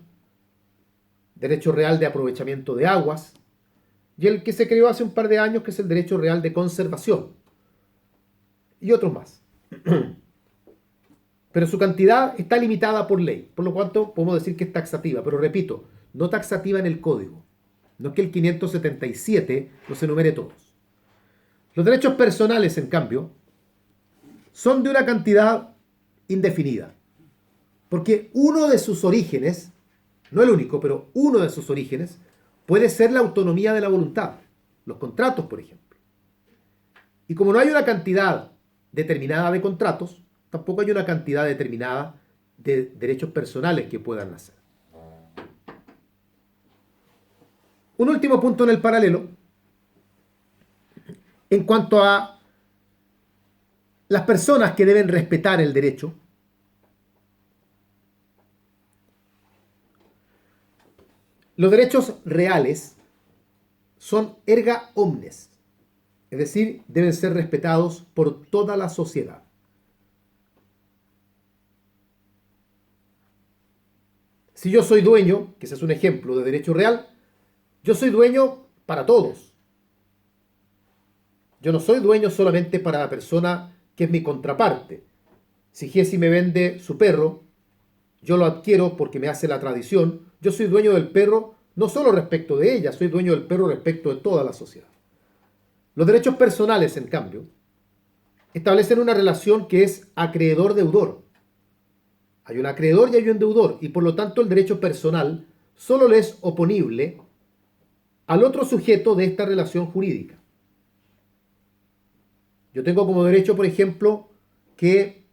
derecho real de aprovechamiento de aguas, y el que se creó hace un par de años, que es el derecho real de conservación, y otros más. Pero su cantidad está limitada por ley, por lo cual podemos decir que es taxativa, pero repito, no taxativa en el Código. No es que el 577 los enumere todos. Los derechos personales, en cambio, son de una cantidad indefinida, porque uno de sus orígenes, no el único, pero uno de sus orígenes, puede ser la autonomía de la voluntad, los contratos, por ejemplo. Y como no hay una cantidad determinada de contratos, tampoco hay una cantidad determinada de derechos personales que puedan nacer. Un último punto en el paralelo, en cuanto a las personas que deben respetar el derecho. Los derechos reales son erga omnes, es decir, deben ser respetados por toda la sociedad. Si yo soy dueño, que ese es un ejemplo de derecho real, yo soy dueño para todos. Yo no soy dueño solamente para la persona que es mi contraparte. Si Jessy me vende su perro, yo lo adquiero porque me hace la tradición. Yo soy dueño del perro no solo respecto de ella, soy dueño del perro respecto de toda la sociedad. Los derechos personales, en cambio, establecen una relación que es acreedor-deudor. Hay un acreedor y hay un deudor, y por lo tanto el derecho personal solo le es oponible al otro sujeto de esta relación jurídica. Yo tengo como derecho, por ejemplo, que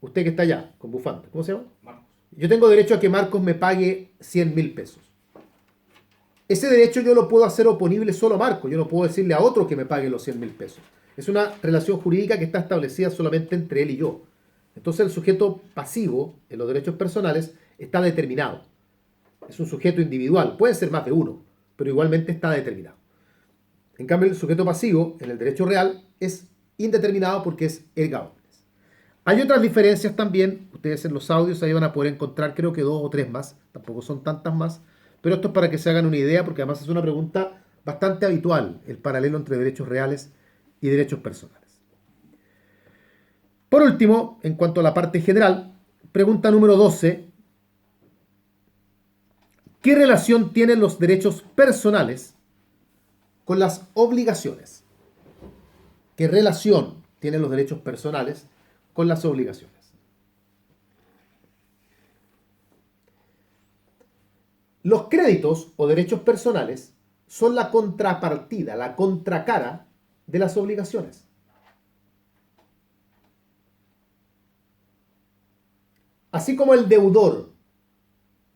usted que está allá, con bufanda, ¿cómo se llama? Marcos. Yo tengo derecho a que Marcos me pague 100.000 pesos. Ese derecho yo lo puedo hacer oponible solo a Marcos, yo no puedo decirle a otro que me pague los 100.000 pesos. Es una relación jurídica que está establecida solamente entre él y yo. Entonces el sujeto pasivo en los derechos personales está determinado. Es un sujeto individual, puede ser más de uno, pero igualmente está determinado. En cambio, el sujeto pasivo en el derecho real es indeterminado porque es erga omnes. Hay otras diferencias también, ustedes en los audios ahí van a poder encontrar creo que 2 o 3 más, tampoco son tantas más, pero esto es para que se hagan una idea porque además es una pregunta bastante habitual, el paralelo entre derechos reales y derechos personales. Por último, en cuanto a la parte general, pregunta número 12. ¿Qué relación tienen los derechos personales con las obligaciones? ¿Qué relación tienen los derechos personales con las obligaciones? Los créditos o derechos personales son la contrapartida, la contracara de las obligaciones. Así como el deudor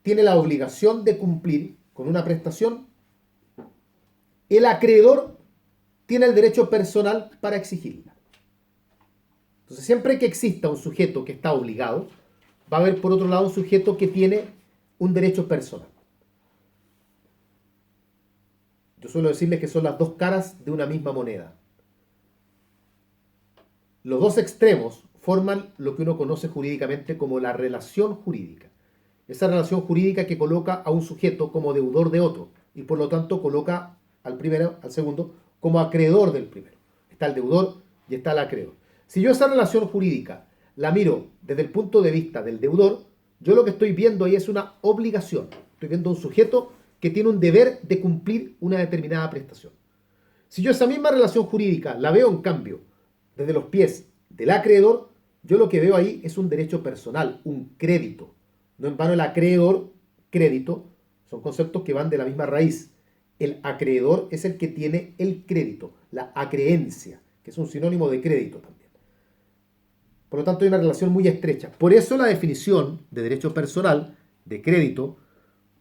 tiene la obligación de cumplir con una prestación, el acreedor tiene el derecho personal para exigirla. Entonces, siempre que exista un sujeto que está obligado, va a haber por otro lado un sujeto que tiene un derecho personal. Yo suelo decirles que son las dos caras de una misma moneda. Los dos extremos forman lo que uno conoce jurídicamente como la relación jurídica. Esa relación jurídica que coloca a un sujeto como deudor de otro y por lo tanto coloca al primero, al segundo, como acreedor del primero. Está el deudor y está el acreedor. Si yo esa relación jurídica la miro desde el punto de vista del deudor, yo lo que estoy viendo ahí es una obligación. Estoy viendo un sujeto que tiene un deber de cumplir una determinada prestación. Si yo esa misma relación jurídica la veo en cambio desde los pies del acreedor, yo lo que veo ahí es un derecho personal, un crédito. No en vano el acreedor, crédito, son conceptos que van de la misma raíz. El acreedor es el que tiene el crédito, la acreencia, que es un sinónimo de crédito también. Por lo tanto, hay una relación muy estrecha. Por eso la definición de derecho personal, de crédito,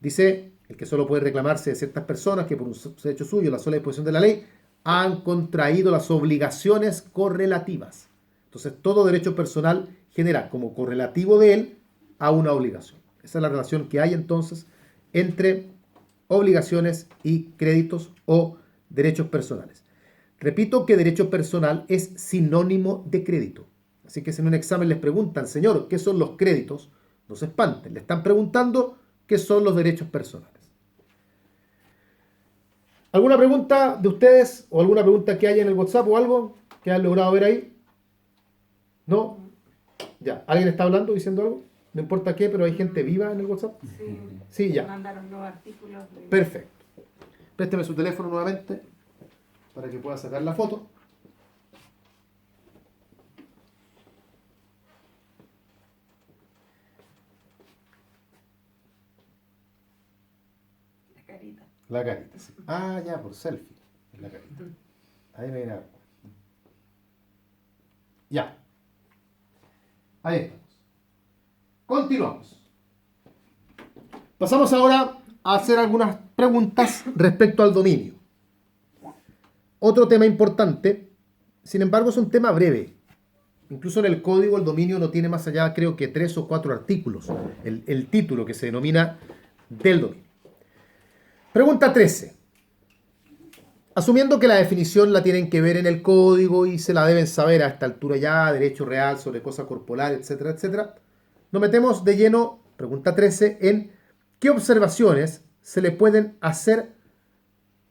dice el que solo puede reclamarse de ciertas personas que por un hecho suyo, la sola disposición de la ley, han contraído las obligaciones correlativas. Entonces, todo derecho personal genera como correlativo de él a una obligación. Esa es la relación que hay entonces entre obligaciones y créditos o derechos personales. Repito que derecho personal es sinónimo de crédito. Así que si en un examen les preguntan, señor, ¿qué son los créditos? No se espanten, le están preguntando qué son los derechos personales. ¿Alguna pregunta de ustedes o alguna pregunta que haya en el WhatsApp o algo que hayan logrado ver ahí? ¿No? Ya. ¿Alguien está hablando, diciendo algo? No importa qué, pero hay gente viva en el WhatsApp. Sí, Sí, ya. mandaron los artículos. Perfecto. Présteme su teléfono nuevamente para que pueda sacar la foto. La carita. La carita, sí. Ah, ya, por selfie. La carita. Ahí me viene a ver. Ya. Ahí estamos. Continuamos. Pasamos ahora a hacer algunas preguntas respecto al dominio. Otro tema importante, sin embargo, es un tema breve. Incluso en el código el dominio no tiene más allá, creo que 3 o 4 artículos. El título que se denomina del dominio. Pregunta 13. Asumiendo que la definición la tienen que ver en el código y se la deben saber a esta altura ya, derecho real sobre cosa corporal, etcétera, etcétera, nos metemos de lleno, pregunta 13, en qué observaciones se le pueden hacer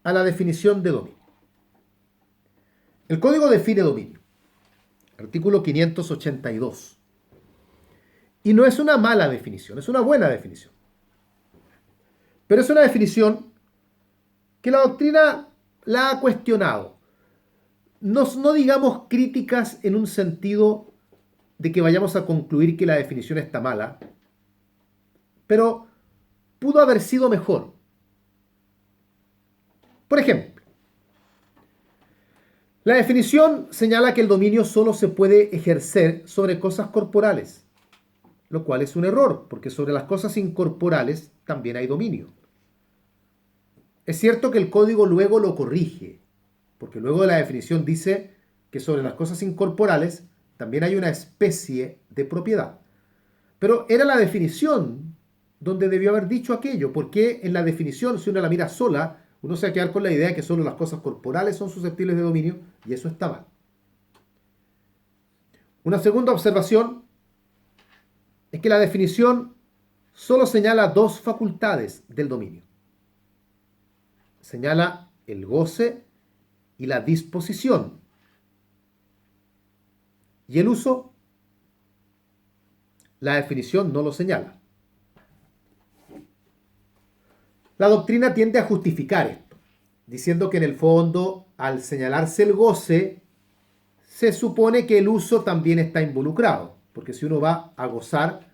a la definición de dominio. El código define dominio, artículo 582. Y no es una mala definición, es una buena definición. Pero es una definición que la doctrina la ha cuestionado. No digamos críticas en un sentido de que vayamos a concluir que la definición está mala, pero pudo haber sido mejor. Por ejemplo, la definición señala que el dominio solo se puede ejercer sobre cosas corporales, lo cual es un error, porque sobre las cosas incorporales también hay dominio. Es cierto que el código luego lo corrige, porque luego de la definición dice que sobre las cosas incorporales también hay una especie de propiedad. Pero era la definición donde debió haber dicho aquello, porque en la definición, si uno la mira sola, uno se va a quedar con la idea de que solo las cosas corporales son susceptibles de dominio, y eso está mal. Una segunda observación es que la definición solo señala dos facultades del dominio. Señala el goce y la disposición. Y el uso La definición no lo señala. La doctrina tiende a justificar esto, diciendo que en el fondo, al señalarse el goce, se supone que el uso también está involucrado, porque si uno va a gozar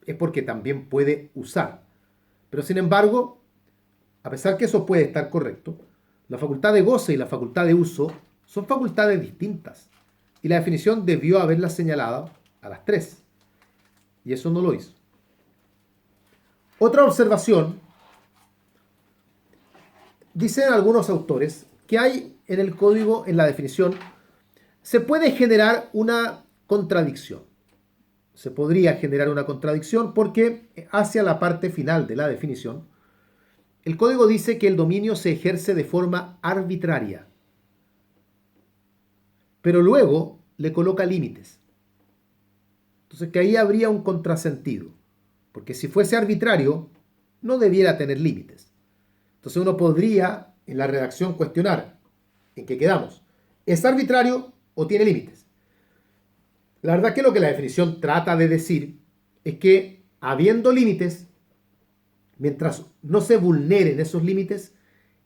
es porque también puede usar. Pero sin embargo, a pesar que eso puede estar correcto, la facultad de goce y la facultad de uso son facultades distintas, y la definición debió haberlas señalado a las tres, y eso no lo hizo. Otra observación, dicen algunos autores que hay en el código, en la definición, se puede generar una contradicción. Se podría generar una contradicción porque hacia la parte final de la definición, el código dice que el dominio se ejerce de forma arbitraria, pero luego le coloca límites. Entonces que ahí habría un contrasentido, porque si fuese arbitrario, no debiera tener límites. Entonces uno podría en la redacción cuestionar en qué quedamos. ¿Es arbitrario o tiene límites? La verdad que lo que la definición trata de decir es que habiendo límites, mientras no se vulneren esos límites,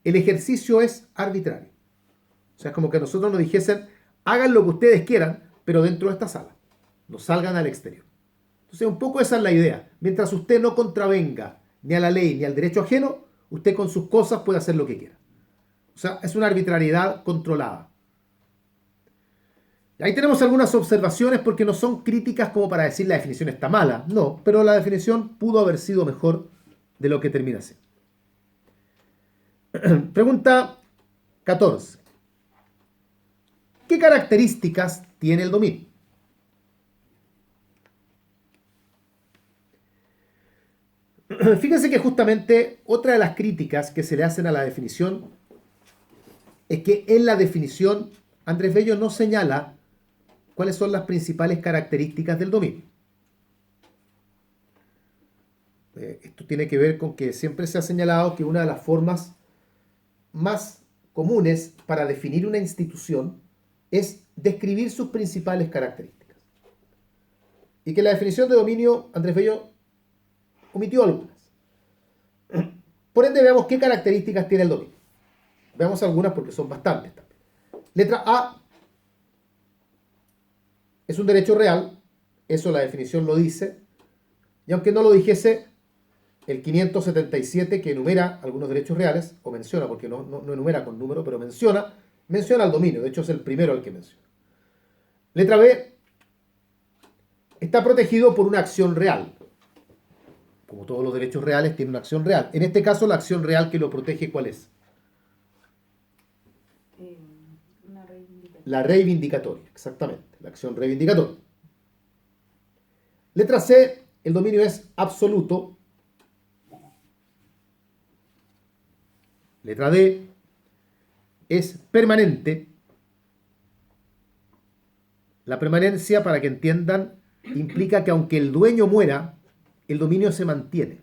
el ejercicio es arbitrario. O sea, es como que nosotros nos dijesen, hagan lo que ustedes quieran, pero dentro de esta sala. No salgan al exterior. Entonces, un poco esa es la idea. Mientras usted no contravenga ni a la ley ni al derecho ajeno, usted con sus cosas puede hacer lo que quiera. O sea, es una arbitrariedad controlada. Ahí tenemos algunas observaciones porque no son críticas como para decir la definición está mala. No, pero la definición pudo haber sido mejor de lo que termina siendo. Pregunta 14. ¿Qué características tiene el dominio? Fíjense que justamente otra de las críticas que se le hacen a la definición es que en la definición Andrés Bello no señala cuáles son las principales características del dominio. Esto tiene que ver con que siempre se ha señalado que una de las formas más comunes para definir una institución es describir sus principales características. Y que la definición de dominio, Andrés Bello omitió algunas. Por ende, veamos qué características tiene el dominio. Veamos algunas porque son bastantes también. Letra A. Es un derecho real. Eso la definición lo dice. Y aunque no lo dijese el 577 que enumera algunos derechos reales, o menciona, porque no enumera con número, pero menciona al dominio. De hecho, es el primero al que menciona. Letra B. Está protegido por una acción real. Como todos los derechos reales, tiene una acción real. En este caso, la acción real que lo protege, ¿cuál es? Una reivindicatoria. La reivindicatoria, exactamente. La acción reivindicatoria. Letra C. El dominio es absoluto. Letra D. Es permanente. La permanencia, para que entiendan, implica que aunque el dueño muera, el dominio se mantiene.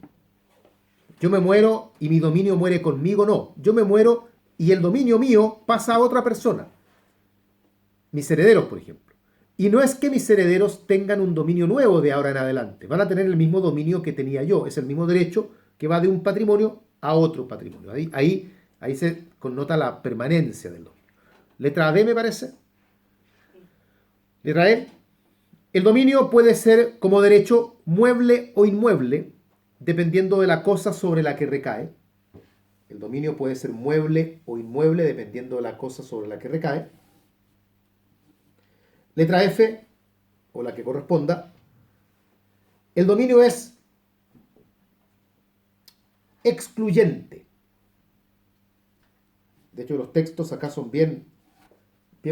Yo me muero y mi dominio muere conmigo, no. Yo me muero y el dominio mío pasa a otra persona. Mis herederos, por ejemplo. Y no es que mis herederos tengan un dominio nuevo de ahora en adelante. Van a tener el mismo dominio que tenía yo. Es el mismo derecho que va de un patrimonio a otro patrimonio. Ahí se connota la permanencia del dominio. Letra D, me parece. Letra E. El dominio puede ser como derecho mueble o inmueble, dependiendo de la cosa sobre la que recae. El dominio puede ser mueble o inmueble, dependiendo de la cosa sobre la que recae. Letra F, o la que corresponda. El dominio es excluyente. De hecho, los textos acá son bien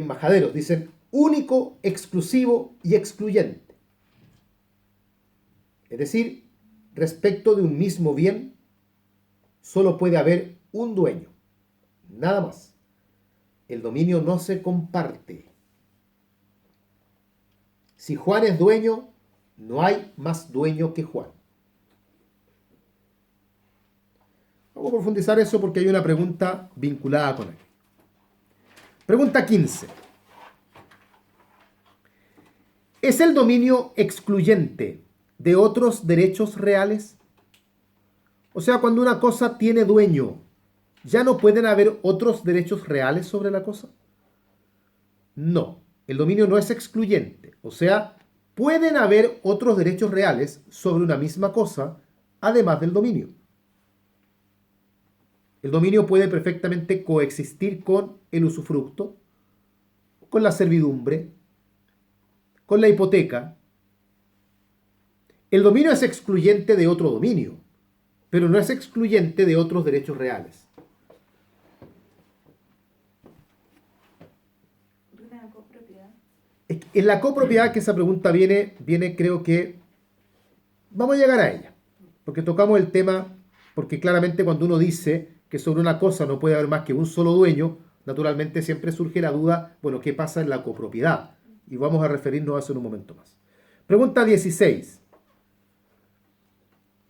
majaderos. Dicen único, exclusivo y excluyente. Es decir, respecto de un mismo bien, solo puede haber un dueño. Nada más. El dominio no se comparte. Si Juan es dueño, no hay más dueño que Juan. Vamos a profundizar eso porque hay una pregunta vinculada con él. Pregunta 15. ¿Es el dominio excluyente de otros derechos reales? O sea, cuando una cosa tiene dueño, ¿ya no pueden haber otros derechos reales sobre la cosa? No, el dominio no es excluyente. O sea, pueden haber otros derechos reales sobre una misma cosa, además del dominio. El dominio puede perfectamente coexistir con el usufructo, con la servidumbre, con la hipoteca. El dominio es excluyente de otro dominio, pero no es excluyente de otros derechos reales. ¿La copropiedad? En la copropiedad que esa pregunta viene, creo que vamos a llegar a ella, porque tocamos el tema, porque claramente cuando uno dice que sobre una cosa no puede haber más que un solo dueño, naturalmente siempre surge la duda, bueno, ¿qué pasa en la copropiedad? Y vamos a referirnos a eso en un momento más. Pregunta 16.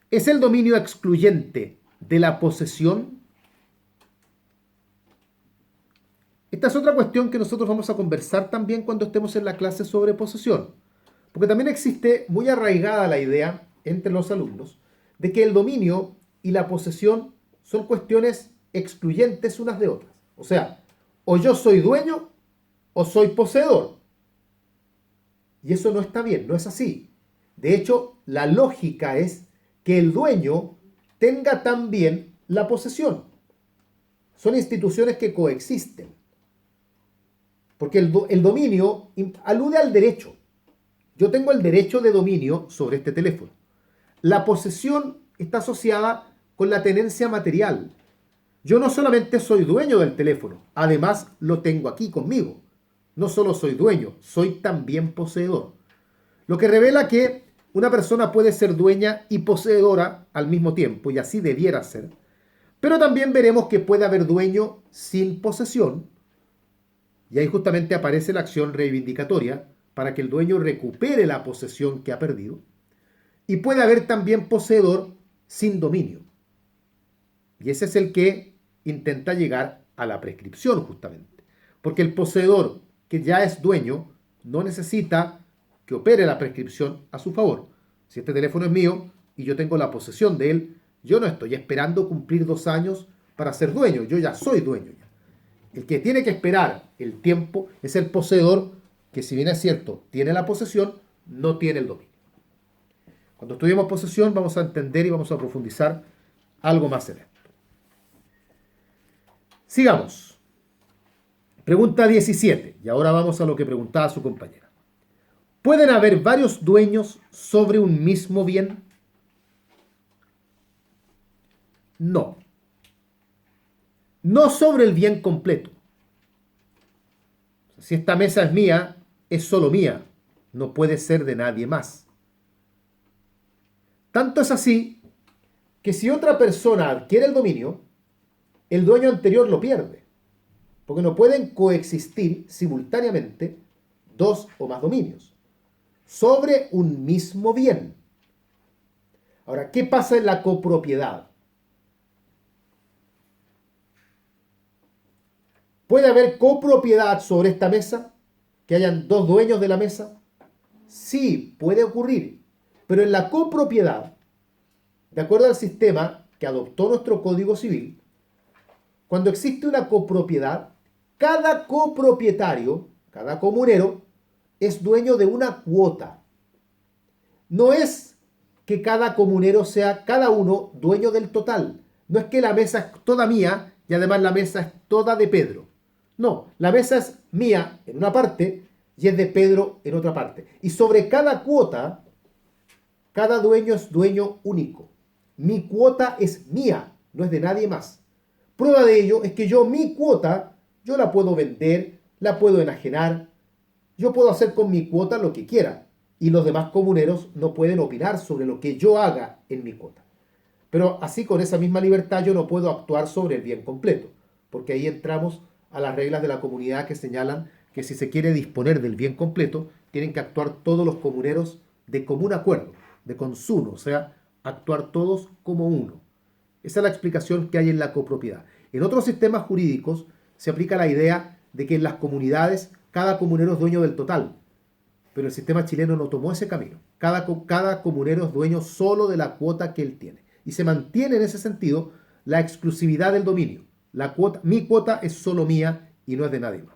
¿Es el dominio excluyente de la posesión? Esta es otra cuestión que nosotros vamos a conversar también cuando estemos en la clase sobre posesión. Porque también existe muy arraigada la idea entre los alumnos de que el dominio y la posesión son cuestiones excluyentes unas de otras. O sea, o yo soy dueño o soy poseedor. Y eso no está bien, no es así. De hecho, la lógica es que el dueño tenga también la posesión. Son instituciones que coexisten. Porque el dominio alude al derecho. Yo tengo el derecho de dominio sobre este teléfono. La posesión está asociada con la tenencia material. Yo no solamente soy dueño del teléfono, además lo tengo aquí conmigo. No solo soy dueño, soy también poseedor. Lo que revela que una persona puede ser dueña y poseedora al mismo tiempo, y así debiera ser. Pero también veremos que puede haber dueño sin posesión, y ahí justamente aparece la acción reivindicatoria para que el dueño recupere la posesión que ha perdido. Y puede haber también poseedor sin dominio. Y ese es el que intenta llegar a la prescripción justamente. Porque el poseedor que ya es dueño no necesita que opere la prescripción a su favor. Si este teléfono es mío y yo tengo la posesión de él, yo no estoy esperando cumplir 2 años para ser dueño. Yo ya soy dueño. El que tiene que esperar el tiempo es el poseedor, que si bien es cierto, tiene la posesión, no tiene el dominio. Cuando estudiemos posesión vamos a entender y vamos a profundizar algo más en esto. Sigamos. Pregunta 17. Y ahora vamos a lo que preguntaba su compañera. ¿Pueden haber varios dueños sobre un mismo bien? No. No sobre el bien completo. Si esta mesa es mía, es solo mía. No puede ser de nadie más. Tanto es así que si otra persona adquiere el dominio, el dueño anterior lo pierde. Porque no pueden coexistir simultáneamente 2 o más dominios sobre un mismo bien. Ahora, ¿qué pasa en la copropiedad? ¿Puede haber copropiedad sobre esta mesa? ¿Que hayan 2 dueños de la mesa? Sí, puede ocurrir. Pero en la copropiedad, de acuerdo al sistema que adoptó nuestro Código Civil, cuando existe una copropiedad, cada copropietario, cada comunero, es dueño de una cuota. No es que cada comunero sea cada uno dueño del total. No es que la mesa es toda mía y además la mesa es toda de Pedro. No, la mesa es mía en una parte y es de Pedro en otra parte. Y sobre cada cuota, cada dueño es dueño único. Mi cuota es mía, no es de nadie más. Prueba de ello es que mi cuota, yo la puedo vender, la puedo enajenar, yo puedo hacer con mi cuota lo que quiera. Y los demás comuneros no pueden opinar sobre lo que yo haga en mi cuota. Pero así con esa misma libertad yo no puedo actuar sobre el bien completo, porque ahí entramos a las reglas de la comunidad que señalan que si se quiere disponer del bien completo, tienen que actuar todos los comuneros de común acuerdo, de consuno, o sea, actuar todos como uno. Esa es la explicación que hay en la copropiedad. En otros sistemas jurídicos se aplica la idea de que en las comunidades cada comunero es dueño del total. Pero el sistema chileno no tomó ese camino. Cada comunero es dueño solo de la cuota que él tiene. Y se mantiene en ese sentido la exclusividad del dominio. Mi cuota es solo mía y no es de nadie más.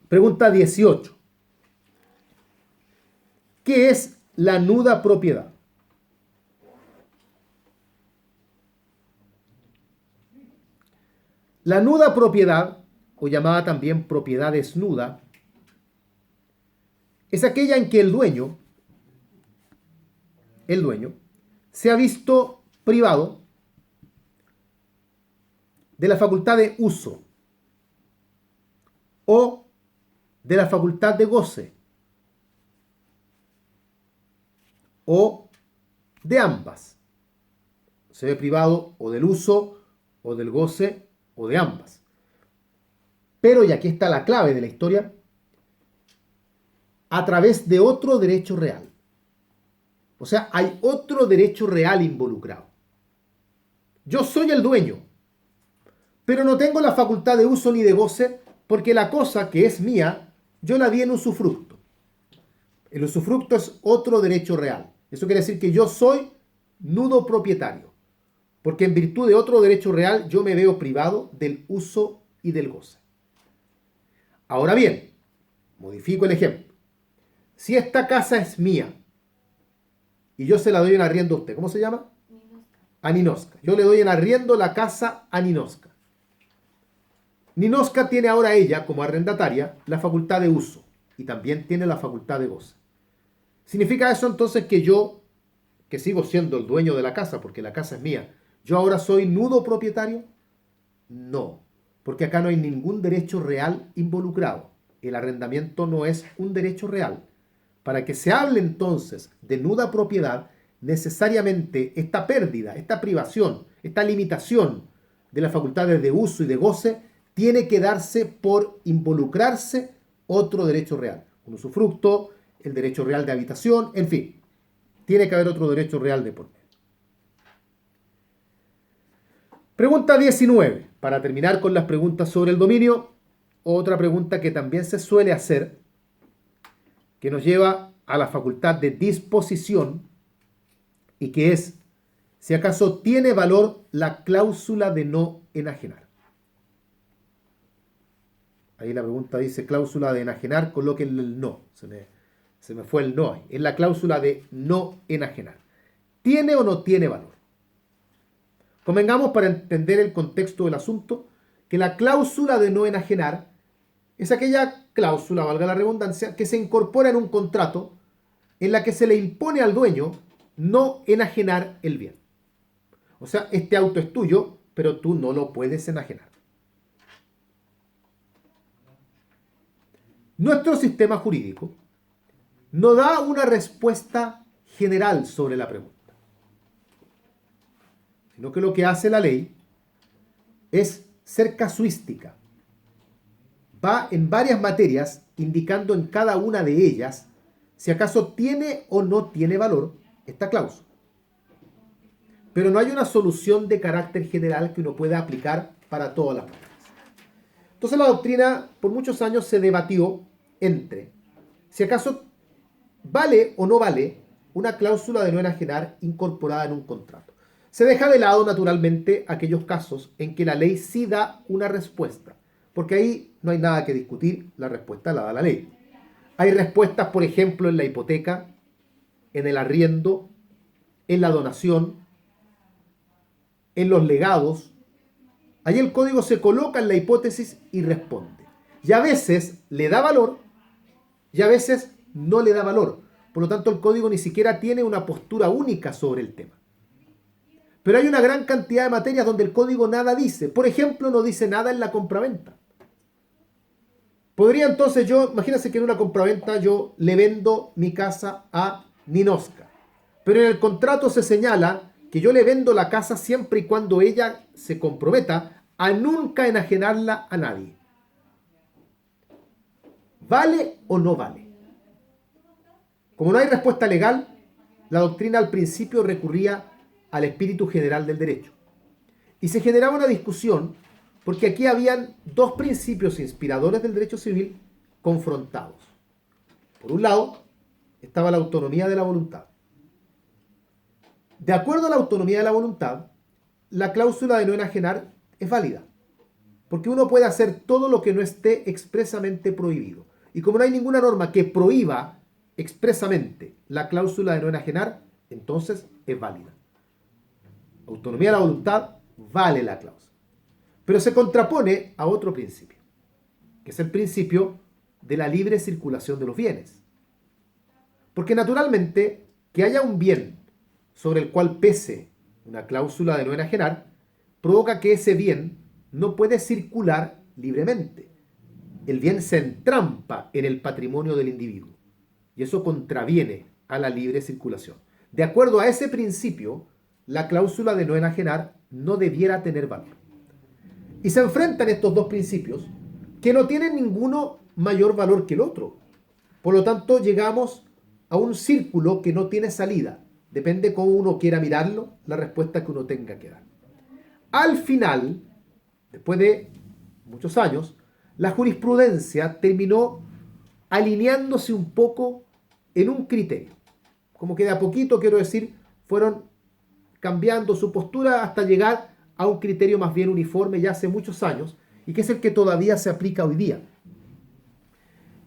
Pregunta 18. ¿Qué es la nuda propiedad? La nuda propiedad, o llamada también propiedad desnuda, es aquella en que el dueño se ha visto privado de la facultad de uso o de la facultad de goce o de ambas. Se ve privado o del uso o del goce o de ambas. Pero, y aquí está la clave de la historia, a través de otro derecho real. O sea, hay otro derecho real involucrado. Yo soy el dueño, pero no tengo la facultad de uso ni de goce porque la cosa que es mía, yo la di en usufructo. El usufructo es otro derecho real. Eso quiere decir que yo soy nudo propietario, porque en virtud de otro derecho real yo me veo privado del uso y del goce. Ahora bien, modifico el ejemplo. Si esta casa es mía y yo se la doy en arriendo a usted, ¿cómo se llama? A Ninoska. Yo le doy en arriendo la casa a Ninoska. Ninoska tiene ahora ella, como arrendataria, la facultad de uso y también tiene la facultad de goce. ¿Significa eso entonces que yo, que sigo siendo el dueño de la casa porque la casa es mía, yo ahora soy nudo propietario? No, porque acá no hay ningún derecho real involucrado. El arrendamiento no es un derecho real. Para que se hable entonces de nuda propiedad, necesariamente esta pérdida, esta privación, esta limitación de las facultades de uso y de goce tiene que darse por involucrarse otro derecho real. Un usufructo, el derecho real de habitación, en fin. Tiene que haber otro derecho real de por medio. Pregunta 19. Para terminar con las preguntas sobre el dominio, otra pregunta que también se suele hacer, que nos lleva a la facultad de disposición, y que es, si acaso tiene valor la cláusula de no enajenar. Ahí la pregunta dice cláusula de enajenar, coloquen el no. Se me fue el no ahí. Es la cláusula de no enajenar. ¿Tiene o no tiene valor? Convengamos, para entender el contexto del asunto, que la cláusula de no enajenar es aquella cláusula, valga la redundancia, que se incorpora en un contrato en la que se le impone al dueño no enajenar el bien. O sea, este auto es tuyo, pero tú no lo puedes enajenar. Nuestro sistema jurídico no da una respuesta general sobre la pregunta, sino que lo que hace la ley es ser casuística. Va en varias materias indicando en cada una de ellas si acaso tiene o no tiene valor esta cláusula. Pero no hay una solución de carácter general que uno pueda aplicar para todas las materias. Entonces la doctrina por muchos años se debatió entre si acaso vale o no vale una cláusula de no enajenar incorporada en un contrato. Se deja de lado naturalmente aquellos casos en que la ley sí da una respuesta, porque ahí no hay nada que discutir, la respuesta la da la ley. Hay respuestas, por ejemplo, en la hipoteca, en el arriendo, en la donación, en los legados. Ahí el código se coloca en la hipótesis y responde. Y a veces le da valor y a veces no le da valor. Por lo tanto, el código ni siquiera tiene una postura única sobre el tema. Pero hay una gran cantidad de materias donde el código nada dice. Por ejemplo, no dice nada en la compraventa. Podría entonces imagínense que en una compraventa yo le vendo mi casa a Ninoska. Pero en el contrato se señala que yo le vendo la casa siempre y cuando ella se comprometa a nunca enajenarla a nadie. ¿Vale o no vale? Como no hay respuesta legal, la doctrina al principio recurría al espíritu general del derecho. Y se generaba una discusión Porque aquí habían dos principios inspiradores del derecho civil confrontados. Por un lado, estaba la autonomía de la voluntad. De acuerdo a la autonomía de la voluntad, la cláusula de no enajenar es válida. Porque uno puede hacer todo lo que no esté expresamente prohibido. Y como no hay ninguna norma que prohíba expresamente la cláusula de no enajenar, entonces es válida. Autonomía de la voluntad, vale la cláusula. Pero se contrapone a otro principio, que es el principio de la libre circulación de los bienes. Porque naturalmente, que haya un bien sobre el cual pese una cláusula de no enajenar, provoca que ese bien no puede circular libremente. El bien se entrampa en el patrimonio del individuo y eso contraviene a la libre circulación. De acuerdo a ese principio, la cláusula de no enajenar no debiera tener valor. Y se enfrentan estos dos principios que no tienen ninguno mayor valor que el otro. Por lo tanto, llegamos a un círculo que no tiene salida. Depende cómo uno quiera mirarlo, la respuesta que uno tenga que dar. Al final, después de muchos años, la jurisprudencia terminó alineándose un poco en un criterio. Como que de a poquito, quiero decir, fueron cambiando su postura hasta llegar a un criterio más bien uniforme ya hace muchos años y que es el que todavía se aplica hoy día.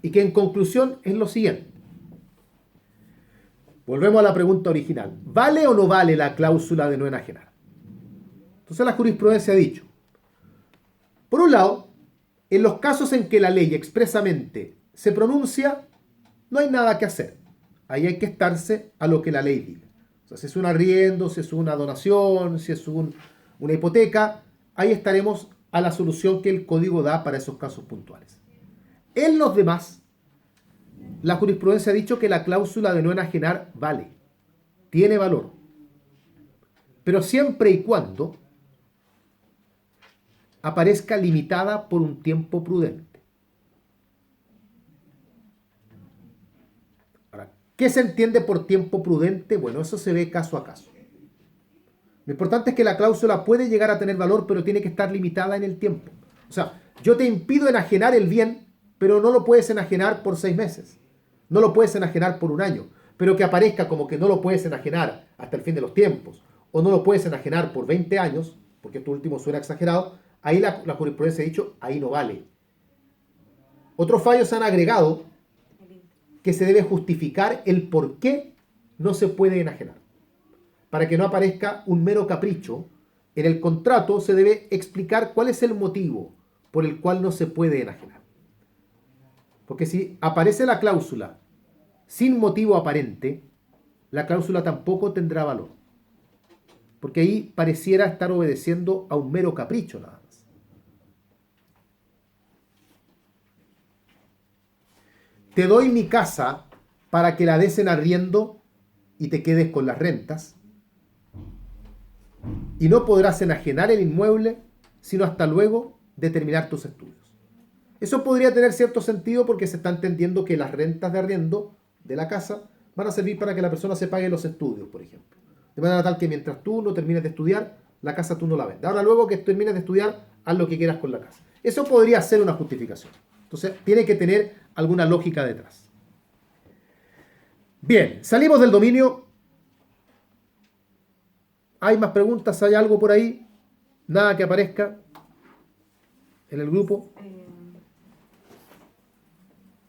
Y que en conclusión es lo siguiente. Volvemos a la pregunta original. ¿Vale o no vale la cláusula de no enajenar? Entonces la jurisprudencia ha dicho, por un lado, en los casos en que la ley expresamente se pronuncia, no hay nada que hacer. Ahí hay que estarse a lo que la ley diga. O sea, si es un arriendo, si es una donación, si es una hipoteca, ahí estaremos a la solución que el código da para esos casos puntuales. En los demás, la jurisprudencia ha dicho que la cláusula de no enajenar vale, tiene valor, pero siempre y cuando aparezca limitada por un tiempo prudente. Ahora, ¿qué se entiende por tiempo prudente? Bueno, eso se ve caso a caso. Lo importante es que la cláusula puede llegar a tener valor, pero tiene que estar limitada en el tiempo. O sea, yo te impido enajenar el bien, pero no lo puedes enajenar por 6 meses. No lo puedes enajenar por un año. Pero que aparezca como que no lo puedes enajenar hasta el fin de los tiempos, o no lo puedes enajenar por 20 años, porque esto último suena exagerado, ahí la jurisprudencia ha dicho, ahí no vale. Otros fallos han agregado que se debe justificar el por qué no se puede enajenar. Para que no aparezca un mero capricho, en el contrato se debe explicar cuál es el motivo por el cual no se puede enajenar. Porque si aparece la cláusula sin motivo aparente, la cláusula tampoco tendrá valor. Porque ahí pareciera estar obedeciendo a un mero capricho nada más. Te doy mi casa para que la des en arriendo y te quedes con las rentas. Y no podrás enajenar el inmueble sino hasta luego de terminar tus estudios. Eso podría tener cierto sentido porque se está entendiendo que las rentas de arriendo de la casa van a servir para que la persona se pague los estudios, por ejemplo. De manera tal que mientras tú no termines de estudiar, la casa tú no la vendes. Ahora luego que termines de estudiar, haz lo que quieras con la casa. Eso podría ser una justificación. Entonces, tiene que tener alguna lógica detrás. Bien, salimos del dominio. ¿Hay más preguntas? ¿Hay algo por ahí? Nada que aparezca en el grupo.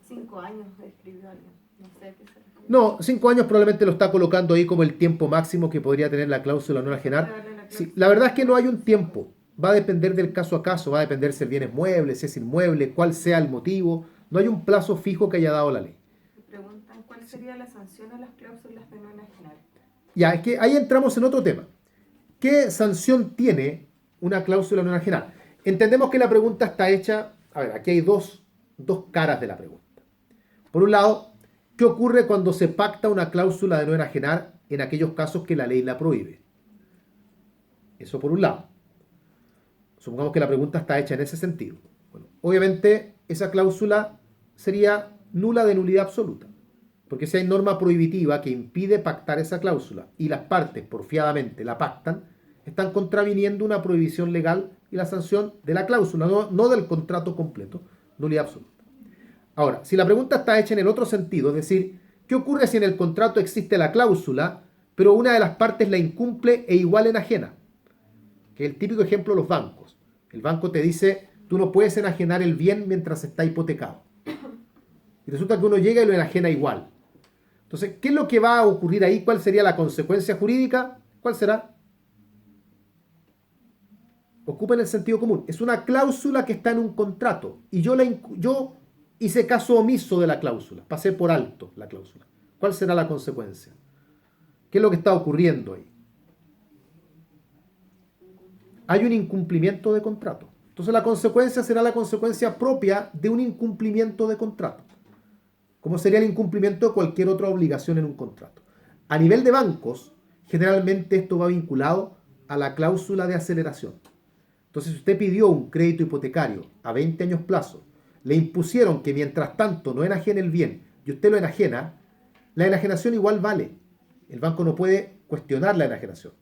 5 años escribió alguien. No sé a qué se refiere. No, 5 años probablemente lo está colocando ahí como el tiempo máximo que podría tener la cláusula no enajenar. Sí, la verdad es que no hay un tiempo. Va a depender del caso a caso. Va a depender si el bien es mueble, si es inmueble, cuál sea el motivo. No hay un plazo fijo que haya dado la ley. Me preguntan cuál sería la sanción a las cláusulas de no enajenar. Ya, es que ahí entramos en otro tema. ¿Qué sanción tiene una cláusula no enajenar? Entendemos que la pregunta está hecha... A ver, aquí hay dos caras de la pregunta. Por un lado, ¿qué ocurre cuando se pacta una cláusula de no enajenar en aquellos casos que la ley la prohíbe? Eso por un lado. Supongamos que la pregunta está hecha en ese sentido. Bueno, obviamente, esa cláusula sería nula de nulidad absoluta. Porque si hay norma prohibitiva que impide pactar esa cláusula y las partes porfiadamente la pactan, están contraviniendo una prohibición legal y la sanción de la cláusula, no del contrato completo, nulidad absoluta. Ahora, si la pregunta está hecha en el otro sentido, es decir, ¿qué ocurre si en el contrato existe la cláusula, pero una de las partes la incumple e igual enajena? Que es el típico ejemplo de los bancos. El banco te dice, tú no puedes enajenar el bien mientras está hipotecado. Y resulta que uno llega y lo enajena igual. Entonces, ¿qué es lo que va a ocurrir ahí? ¿Cuál sería la consecuencia jurídica? ¿Cuál será? Ocupen el sentido común. Es una cláusula que está en un contrato. Y yo hice caso omiso de la cláusula. Pasé por alto la cláusula. ¿Cuál será la consecuencia? ¿Qué es lo que está ocurriendo ahí? Hay un incumplimiento de contrato. Entonces la consecuencia será la consecuencia propia de un incumplimiento de contrato, como sería el incumplimiento de cualquier otra obligación en un contrato. A nivel de bancos, generalmente esto va vinculado a la cláusula de aceleración. Entonces, si usted pidió un crédito hipotecario a 20 años plazo, le impusieron que mientras tanto no enajene el bien y usted lo enajena, la enajenación igual vale. El banco no puede cuestionar la enajenación.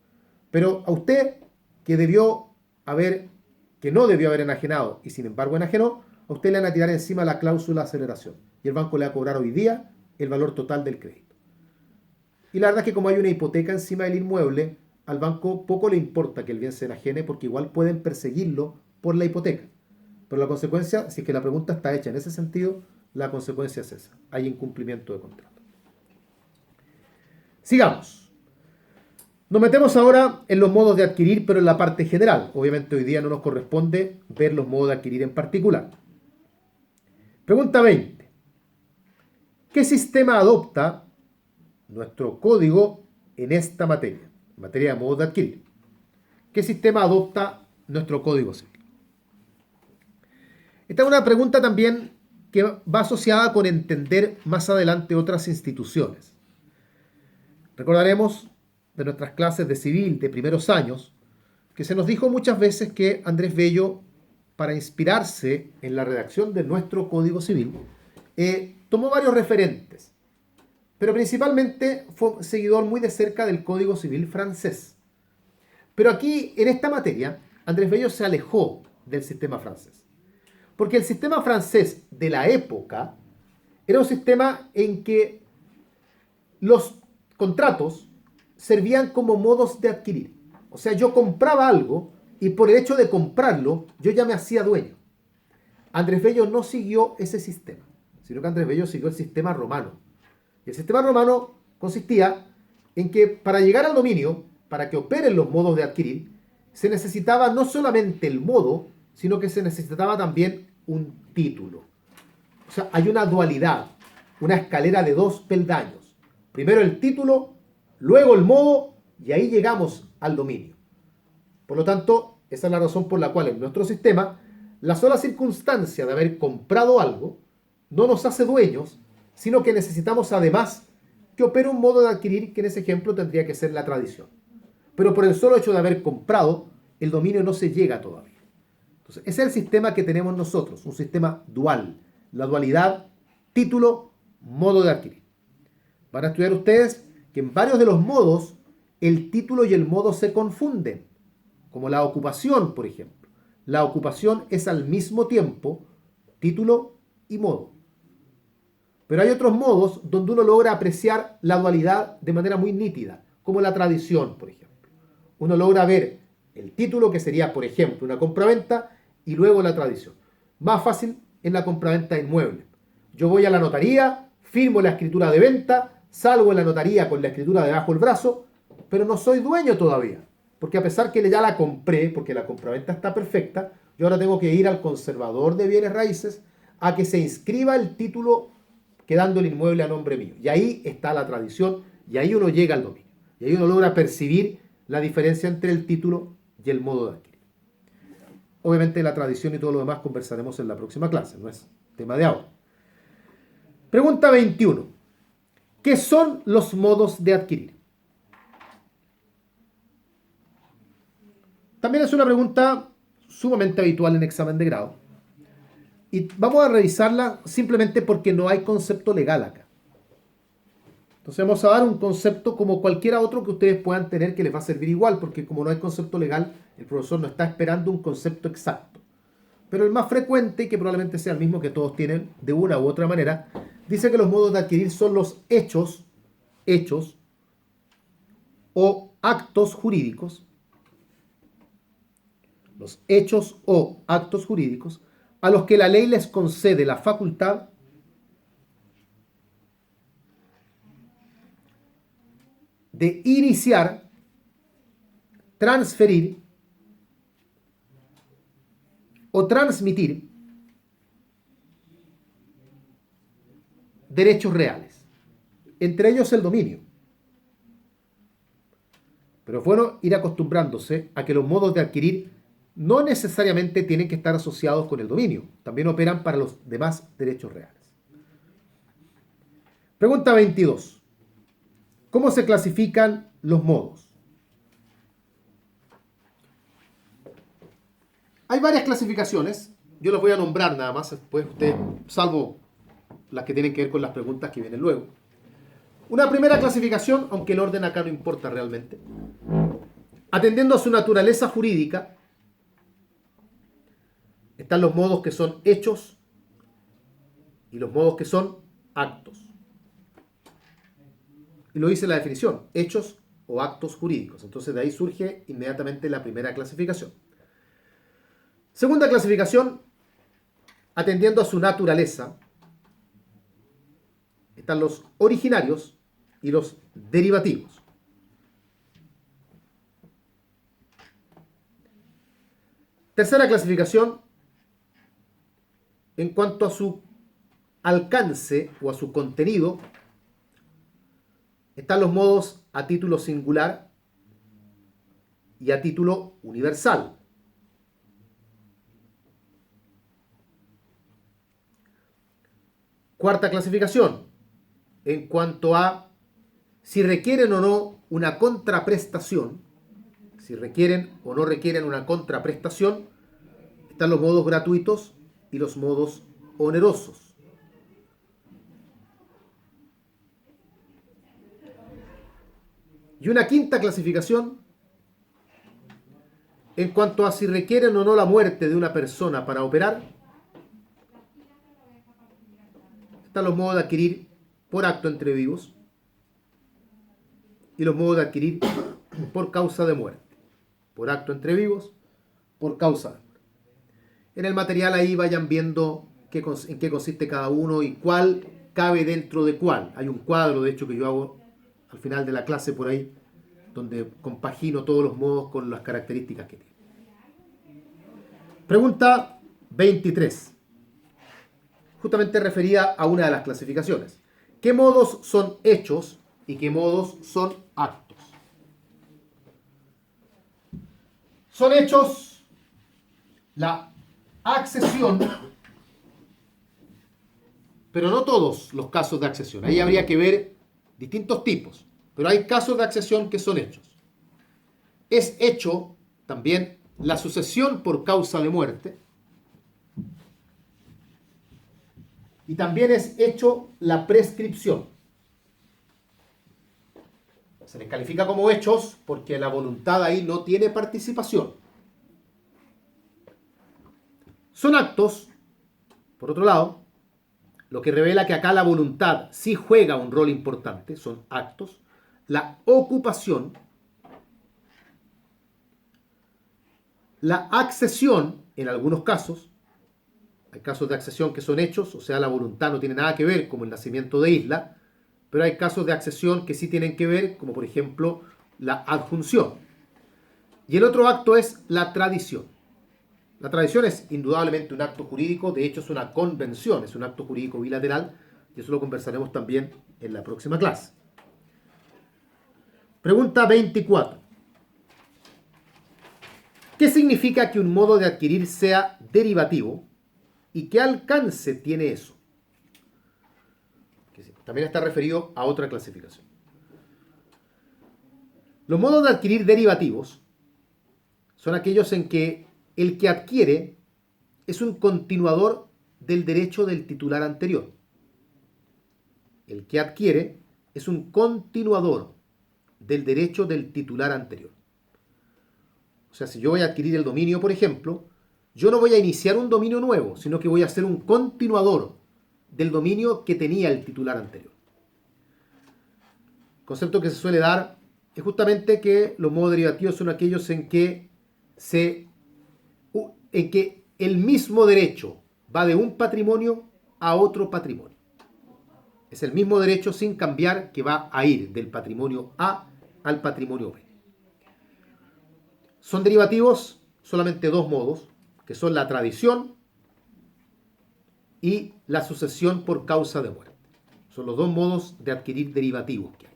Pero a usted, que no debió haber enajenado y sin embargo enajenó, a usted le van a tirar encima la cláusula de aceleración y el banco le va a cobrar hoy día el valor total del crédito. Y la verdad es que como hay una hipoteca encima del inmueble, al banco poco le importa que el bien se enajene porque igual pueden perseguirlo por la hipoteca. Pero la consecuencia, si es que la pregunta está hecha en ese sentido, la consecuencia es esa. Hay incumplimiento de contrato. Sigamos. Nos metemos ahora en los modos de adquirir, pero en la parte general. Obviamente hoy día no nos corresponde ver los modos de adquirir en particular. Pregunta 20. ¿Qué sistema adopta nuestro código en esta materia? En materia de modos de adquirir. ¿Qué sistema adopta nuestro código civil? Esta es una pregunta también que va asociada con entender más adelante otras instituciones. Recordaremos de nuestras clases de civil de primeros años que se nos dijo muchas veces que Andrés Bello, para inspirarse en la redacción de nuestro Código Civil, tomó varios referentes, pero principalmente fue seguidor muy de cerca del Código Civil francés. Pero aquí, en esta materia, Andrés Bello se alejó del sistema francés, porque el sistema francés de la época era un sistema en que los contratos servían como modos de adquirir. O sea, yo compraba algo y por el hecho de comprarlo, yo ya me hacía dueño. Andrés Bello no siguió ese sistema, sino que Andrés Bello siguió el sistema romano. Y el sistema romano consistía en que para llegar al dominio, para que operen los modos de adquirir, se necesitaba no solamente el modo, sino que se necesitaba también un título. O sea, hay una dualidad, una escalera de 2 peldaños. Primero el título, luego el modo, y ahí llegamos al dominio. Por lo tanto, esa es la razón por la cual en nuestro sistema, la sola circunstancia de haber comprado algo no nos hace dueños, sino que necesitamos además que opere un modo de adquirir que en ese ejemplo tendría que ser la tradición. Pero por el solo hecho de haber comprado, el dominio no se llega todavía. Entonces, ese es el sistema que tenemos nosotros, un sistema dual. La dualidad, título, modo de adquirir. Van a estudiar ustedes que en varios de los modos el título y el modo se confunden, como la ocupación, por ejemplo. La ocupación es al mismo tiempo título y modo. Pero hay otros modos donde uno logra apreciar la dualidad de manera muy nítida, como la tradición, por ejemplo. Uno logra ver el título, que sería, por ejemplo, una compraventa, y luego la tradición. Más fácil en la compraventa de inmuebles. Yo voy a la notaría, firmo la escritura de venta, salgo en la notaría con la escritura debajo del brazo, pero no soy dueño todavía. Porque a pesar que ya la compré, porque la compraventa está perfecta, yo ahora tengo que ir al conservador de bienes raíces a que se inscriba el título quedando el inmueble a nombre mío. Y ahí está la tradición, y ahí uno llega al dominio. Y ahí uno logra percibir la diferencia entre el título y el modo de adquirir. Obviamente la tradición y todo lo demás conversaremos en la próxima clase, no es tema de ahora. Pregunta 21. ¿Qué son los modos de adquirir? También es una pregunta sumamente habitual en examen de grado. Y vamos a revisarla simplemente porque no hay concepto legal acá. Entonces vamos a dar un concepto como cualquiera otro que ustedes puedan tener que les va a servir igual, porque como no hay concepto legal, el profesor no está esperando un concepto exacto. Pero el más frecuente, y que probablemente sea el mismo que todos tienen de una u otra manera, dice que los modos de adquirir son los hechos o actos jurídicos, los hechos o actos jurídicos a los que la ley les concede la facultad de iniciar, transferir o transmitir derechos reales, entre ellos el dominio. Pero es bueno ir acostumbrándose a que los modos de adquirir no necesariamente tienen que estar asociados con el dominio, también operan para los demás derechos reales. Pregunta 22. ¿Cómo se clasifican los modos? Hay varias clasificaciones, yo las voy a nombrar nada más, después ustedes, salvo las que tienen que ver con las preguntas que vienen luego. Una primera clasificación, aunque el orden acá no importa realmente, atendiendo a su naturaleza jurídica, están los modos que son hechos y los modos que son actos. Y lo dice la definición, hechos o actos jurídicos. Entonces de ahí surge inmediatamente la primera clasificación. Segunda clasificación, atendiendo a su naturaleza, están los originarios y los derivativos. Tercera clasificación, en cuanto a su alcance o a su contenido, están los modos a título singular y a título universal. Cuarta clasificación, en cuanto a si requieren o no una contraprestación, si requieren o no requieren una contraprestación, están los modos gratuitos y los modos onerosos. Y una quinta clasificación, en cuanto a si requieren o no la muerte de una persona para operar, están los modos de adquirir por acto entre vivos y los modos de adquirir por causa de muerte. Por acto entre vivos, por causa de muerte. En el material ahí vayan viendo en qué consiste cada uno y cuál cabe dentro de cuál. Hay un cuadro, de hecho, que yo hago al final de la clase por ahí, donde compagino todos los modos con las características que tiene. Pregunta 23. Justamente referida a una de las clasificaciones. ¿Qué modos son hechos y qué modos son actos? Son hechos la accesión, pero no todos los casos de accesión. Ahí habría que ver distintos tipos, pero hay casos de accesión que son hechos. Es hecho también la sucesión por causa de muerte y también es hecho la prescripción. Se les califica como hechos porque la voluntad ahí no tiene participación. Son actos, por otro lado, lo que revela que acá la voluntad sí juega un rol importante, son actos. La ocupación, la accesión, en algunos casos, hay casos de accesión que son hechos, o sea, la voluntad no tiene nada que ver, como el nacimiento de Isla, pero hay casos de accesión que sí tienen que ver, como por ejemplo la adjunción. Y el otro acto es la tradición. La tradición es indudablemente un acto jurídico, de hecho es una convención, es un acto jurídico bilateral, y eso lo conversaremos también en la próxima clase. Pregunta 24. ¿Qué significa que un modo de adquirir sea derivativo y qué alcance tiene eso? También está referido a otra clasificación. Los modos de adquirir derivativos son aquellos en que el que adquiere es un continuador del derecho del titular anterior. El que adquiere es un continuador del derecho del titular anterior. O sea, si yo voy a adquirir el dominio, por ejemplo, yo no voy a iniciar un dominio nuevo, sino que voy a hacer un continuador del dominio que tenía el titular anterior. El concepto que se suele dar es justamente que los modos derivativos son aquellos en que el mismo derecho va de un patrimonio a otro patrimonio. Es el mismo derecho sin cambiar que va a ir del patrimonio A al patrimonio B. Son derivativos solamente dos modos, que son la tradición y la sucesión por causa de muerte. Son los dos modos de adquirir derivativos que hay.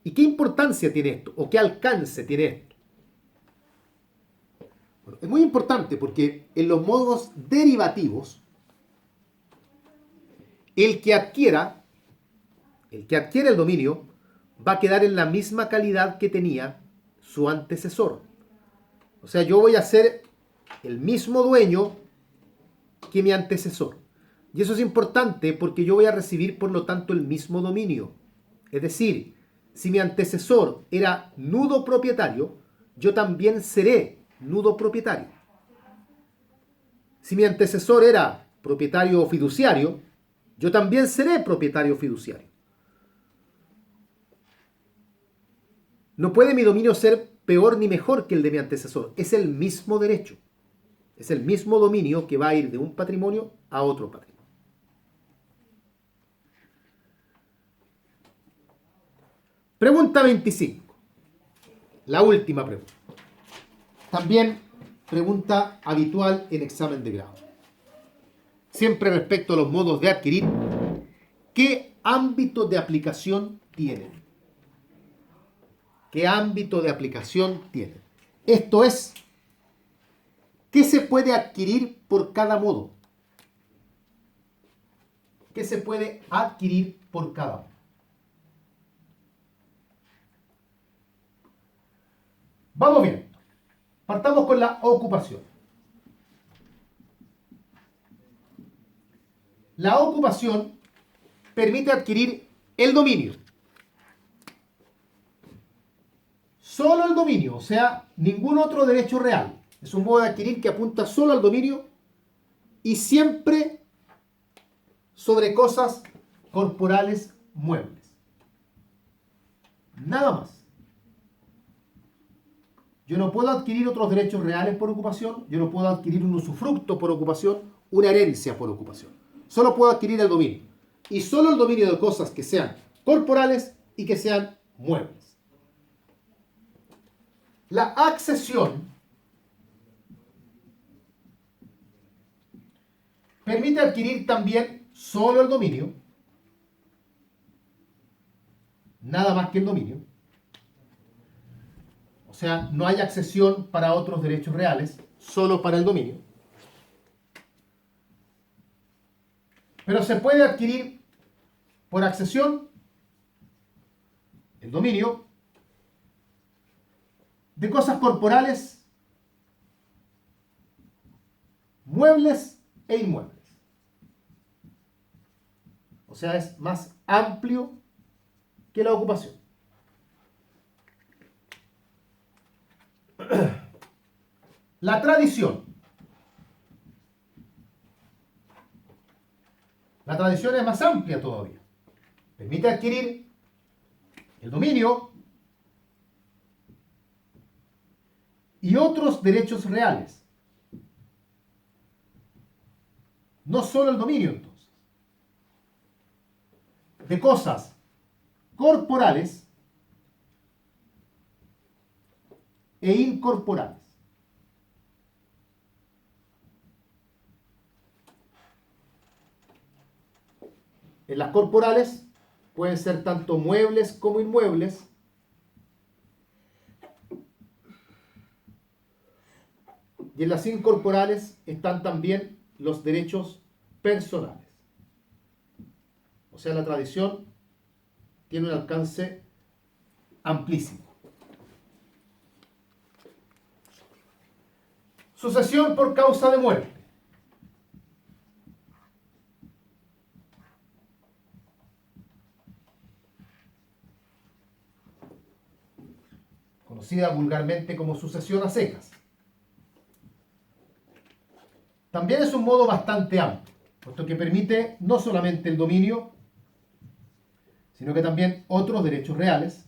¿Y qué importancia tiene esto? ¿O qué alcance tiene esto? Bueno, es muy importante porque en los modos derivativos, el que adquiera el dominio va a quedar en la misma calidad que tenía su antecesor. O sea, yo voy a ser el mismo dueño que mi antecesor. Y eso es importante porque yo voy a recibir, por lo tanto, el mismo dominio. Es decir, si mi antecesor era nudo propietario, yo también seré nudo propietario. Si mi antecesor era propietario fiduciario, yo también seré propietario fiduciario. No puede mi dominio ser peor ni mejor que el de mi antecesor. Es el mismo derecho. Es el mismo dominio que va a ir de un patrimonio a otro patrimonio. Pregunta 25. La última pregunta. También pregunta habitual en examen de grado. Siempre respecto a los modos de adquirir, ¿qué ámbito de aplicación tienen? ¿Qué ámbito de aplicación tienen? Esto es, ¿qué se puede adquirir por cada modo? ¿Qué se puede adquirir por cada modo? Vamos bien. Partamos con la ocupación. La ocupación permite adquirir el dominio. Solo el dominio, o sea, ningún otro derecho real. Es un modo de adquirir que apunta solo al dominio y siempre sobre cosas corporales muebles. Nada más. Yo no puedo adquirir otros derechos reales por ocupación, yo no puedo adquirir un usufructo por ocupación, una herencia por ocupación. Solo puedo adquirir el dominio. Y solo el dominio de cosas que sean corporales y que sean muebles. La accesión permite adquirir también solo el dominio, nada más que el dominio. O sea, no hay accesión para otros derechos reales, solo para el dominio. Pero se puede adquirir por accesión el dominio de cosas corporales, muebles e inmuebles. O sea, es más amplio que la ocupación. La tradición. La tradición es más amplia todavía. Permite adquirir el dominio y otros derechos reales. No solo el dominio, entonces. De cosas corporales e incorporales. En las corporales pueden ser tanto muebles como inmuebles. Y en las incorporales están también los derechos personales. O sea, la tradición tiene un alcance amplísimo. Sucesión por causa de muerte. conocida vulgarmente como sucesión a secas. También es un modo bastante amplio, puesto que permite no solamente el dominio, sino que también otros derechos reales,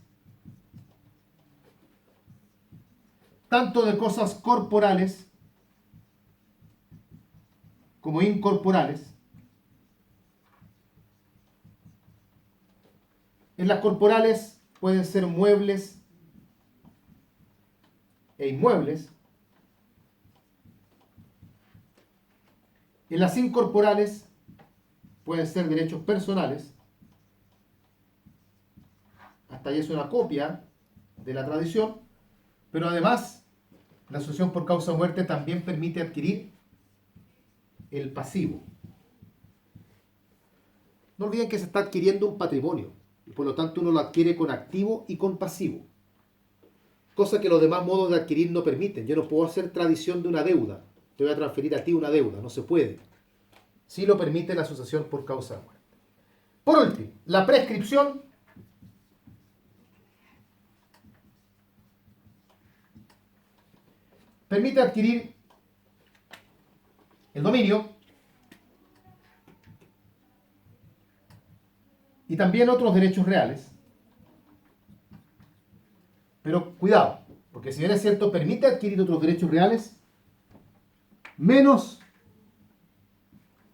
tanto de cosas corporales como incorporales. En las corporales pueden ser muebles e inmuebles. En las incorporales pueden ser derechos personales. Hasta ahí es una copia de la tradición, pero además la asociación por causa de muerte también permite adquirir el pasivo. No olviden que se está adquiriendo un patrimonio y por lo tanto uno lo adquiere con activo y con pasivo, cosa que los demás modos de adquirir no permiten. Yo no puedo hacer tradición de una deuda, te voy a transferir a ti una deuda, no se puede. Sí lo permite la asociación por causa de muerte. Por último, la prescripción permite adquirir el dominio y también otros derechos reales. Pero cuidado, porque si bien es cierto, permite adquirir otros derechos reales, menos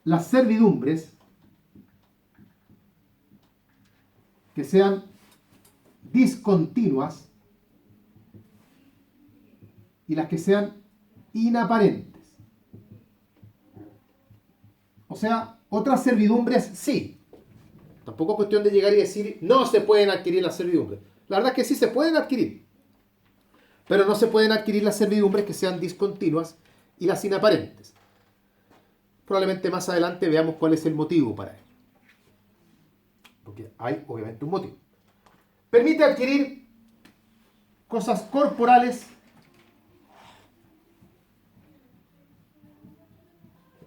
las servidumbres que sean discontinuas y las que sean inaparentes. O sea, otras servidumbres sí. Tampoco es cuestión de llegar y decir no se pueden adquirir las servidumbres. La verdad es que sí se pueden adquirir, pero no se pueden adquirir las servidumbres que sean discontinuas y las inaparentes. Probablemente más adelante veamos cuál es el motivo para ello. Porque hay obviamente un motivo. Permite adquirir cosas corporales,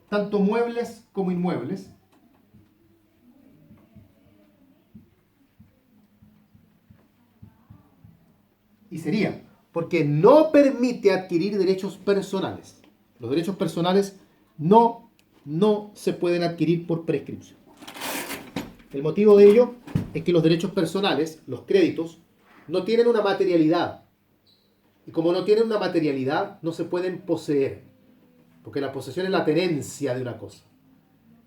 tanto muebles como inmuebles. Y sería porque no permite adquirir derechos personales. Los derechos personales no se pueden adquirir por prescripción. El motivo de ello es que los derechos personales, los créditos, no tienen una materialidad. Y como no tienen una materialidad, no se pueden poseer. Porque la posesión es la tenencia de una cosa.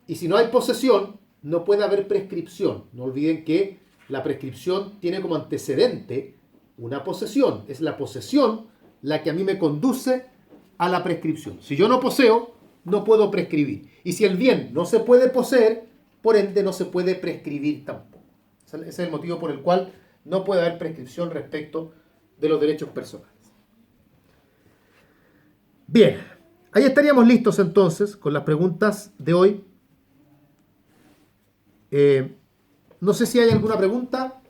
Y si no hay posesión, no puede haber prescripción. No olviden que la prescripción tiene como antecedente una posesión. Es la posesión la que a mí me conduce a la prescripción. Si yo no poseo, no puedo prescribir. Y si el bien no se puede poseer, por ende no se puede prescribir tampoco. Ese es el motivo por el cual no puede haber prescripción respecto de los derechos personales. Bien, ahí estaríamos listos entonces con las preguntas de hoy. No sé si hay alguna pregunta.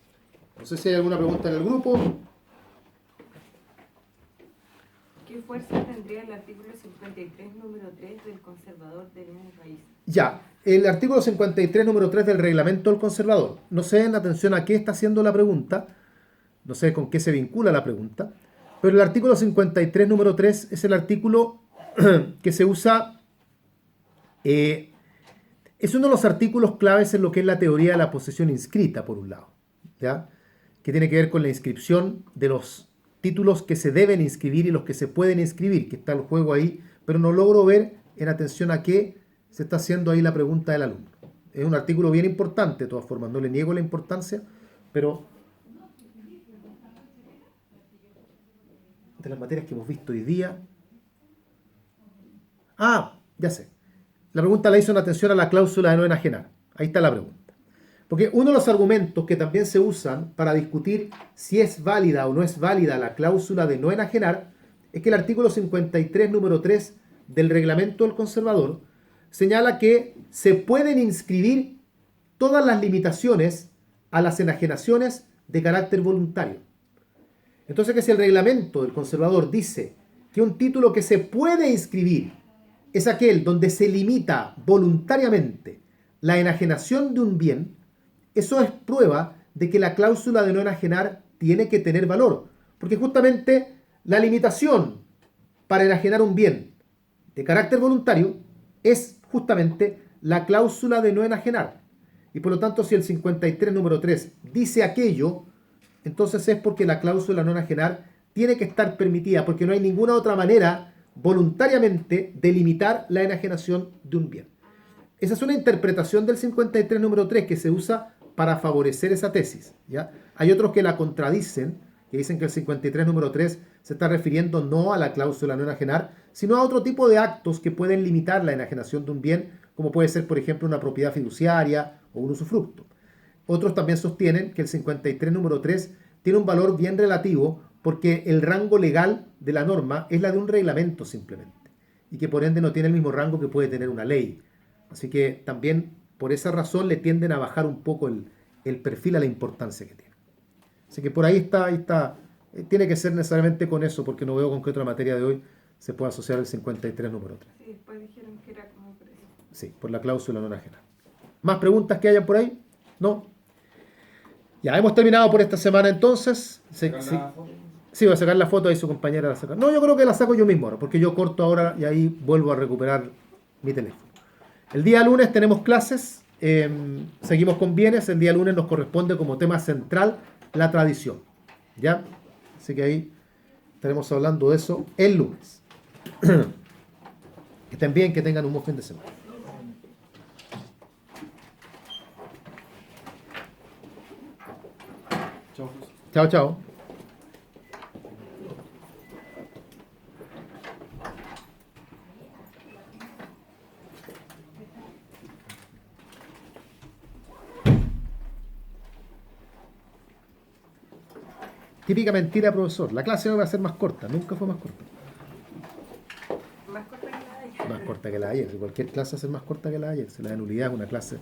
No sé si hay alguna pregunta en el grupo. ¿Qué fuerza tendría el artículo 53, número 3 del Conservador del mismo país? Ya, el artículo 53, número 3 del reglamento del Conservador. No sé en atención a qué está haciendo la pregunta. No sé con qué se vincula la pregunta. Pero el artículo 53, número 3 es el artículo que se usa. Es uno de los artículos claves en lo que es la teoría de la posesión inscrita, por un lado, ¿ya? Que tiene que ver con la inscripción de los títulos que se deben inscribir y los que se pueden inscribir, que está el juego ahí, pero no logro ver en atención a qué se está haciendo ahí la pregunta del alumno. Es un artículo bien importante, de todas formas, no le niego la importancia, pero de las materias que hemos visto hoy día. Ah, ya sé. La pregunta la hizo en atención a la cláusula de no enajenar. Ahí está la pregunta. Porque uno de los argumentos que también se usan para discutir si es válida o no es válida la cláusula de no enajenar es que el artículo 53, número 3 del reglamento del conservador señala que se pueden inscribir todas las limitaciones a las enajenaciones de carácter voluntario. Entonces, que si el reglamento del conservador dice que un título que se puede inscribir es aquel donde se limita voluntariamente la enajenación de un bien, eso es prueba de que la cláusula de no enajenar tiene que tener valor, Porque justamente la limitación para enajenar un bien de carácter voluntario es justamente la cláusula de no enajenar. Y por lo tanto, si el 53 número 3 dice aquello, entonces es porque la cláusula no enajenar tiene que estar permitida, porque no hay ninguna otra manera voluntariamente de limitar la enajenación de un bien. Esa es una interpretación del 53 número 3 que se usa para favorecer esa tesis, ¿ya? Hay otros que la contradicen, que dicen que el 53 número 3 se está refiriendo no a la cláusula no enajenar, sino a otro tipo de actos que pueden limitar la enajenación de un bien, como puede ser, por ejemplo, una propiedad fiduciaria o un usufructo. Otros también sostienen que el 53 número 3 tiene un valor bien relativo porque el rango legal de la norma es la de un reglamento simplemente, y que por ende no tiene el mismo rango que puede tener una ley. Así que también por esa razón le tienden a bajar un poco el perfil a la importancia que tiene. Así que por ahí está. Tiene que ser necesariamente con eso, porque no veo con qué otra materia de hoy se puede asociar el 53 número 3. Sí, después dijeron que era como por eso. Sí, por la cláusula no enajenar. ¿Más preguntas que hayan por ahí? ¿No? Ya, hemos terminado por esta semana entonces. Sí, voy a sacar la foto, ahí su compañera la saca. No, yo creo que la saco yo mismo ahora, porque yo corto ahora y ahí vuelvo a recuperar mi teléfono. El día lunes tenemos clases, seguimos con bienes. El día lunes nos corresponde como tema central la tradición. ¿Ya? Así que ahí estaremos hablando de eso el lunes. Que estén bien, que tengan un buen fin de semana. Chao. Chao, chao. Típica mentira, profesor. La clase no va a ser más corta, nunca fue más corta. Más corta que la de ayer. Más corta que la de ayer. Cualquier clase va a ser más corta que la de ayer. Si la de nulidad es una clase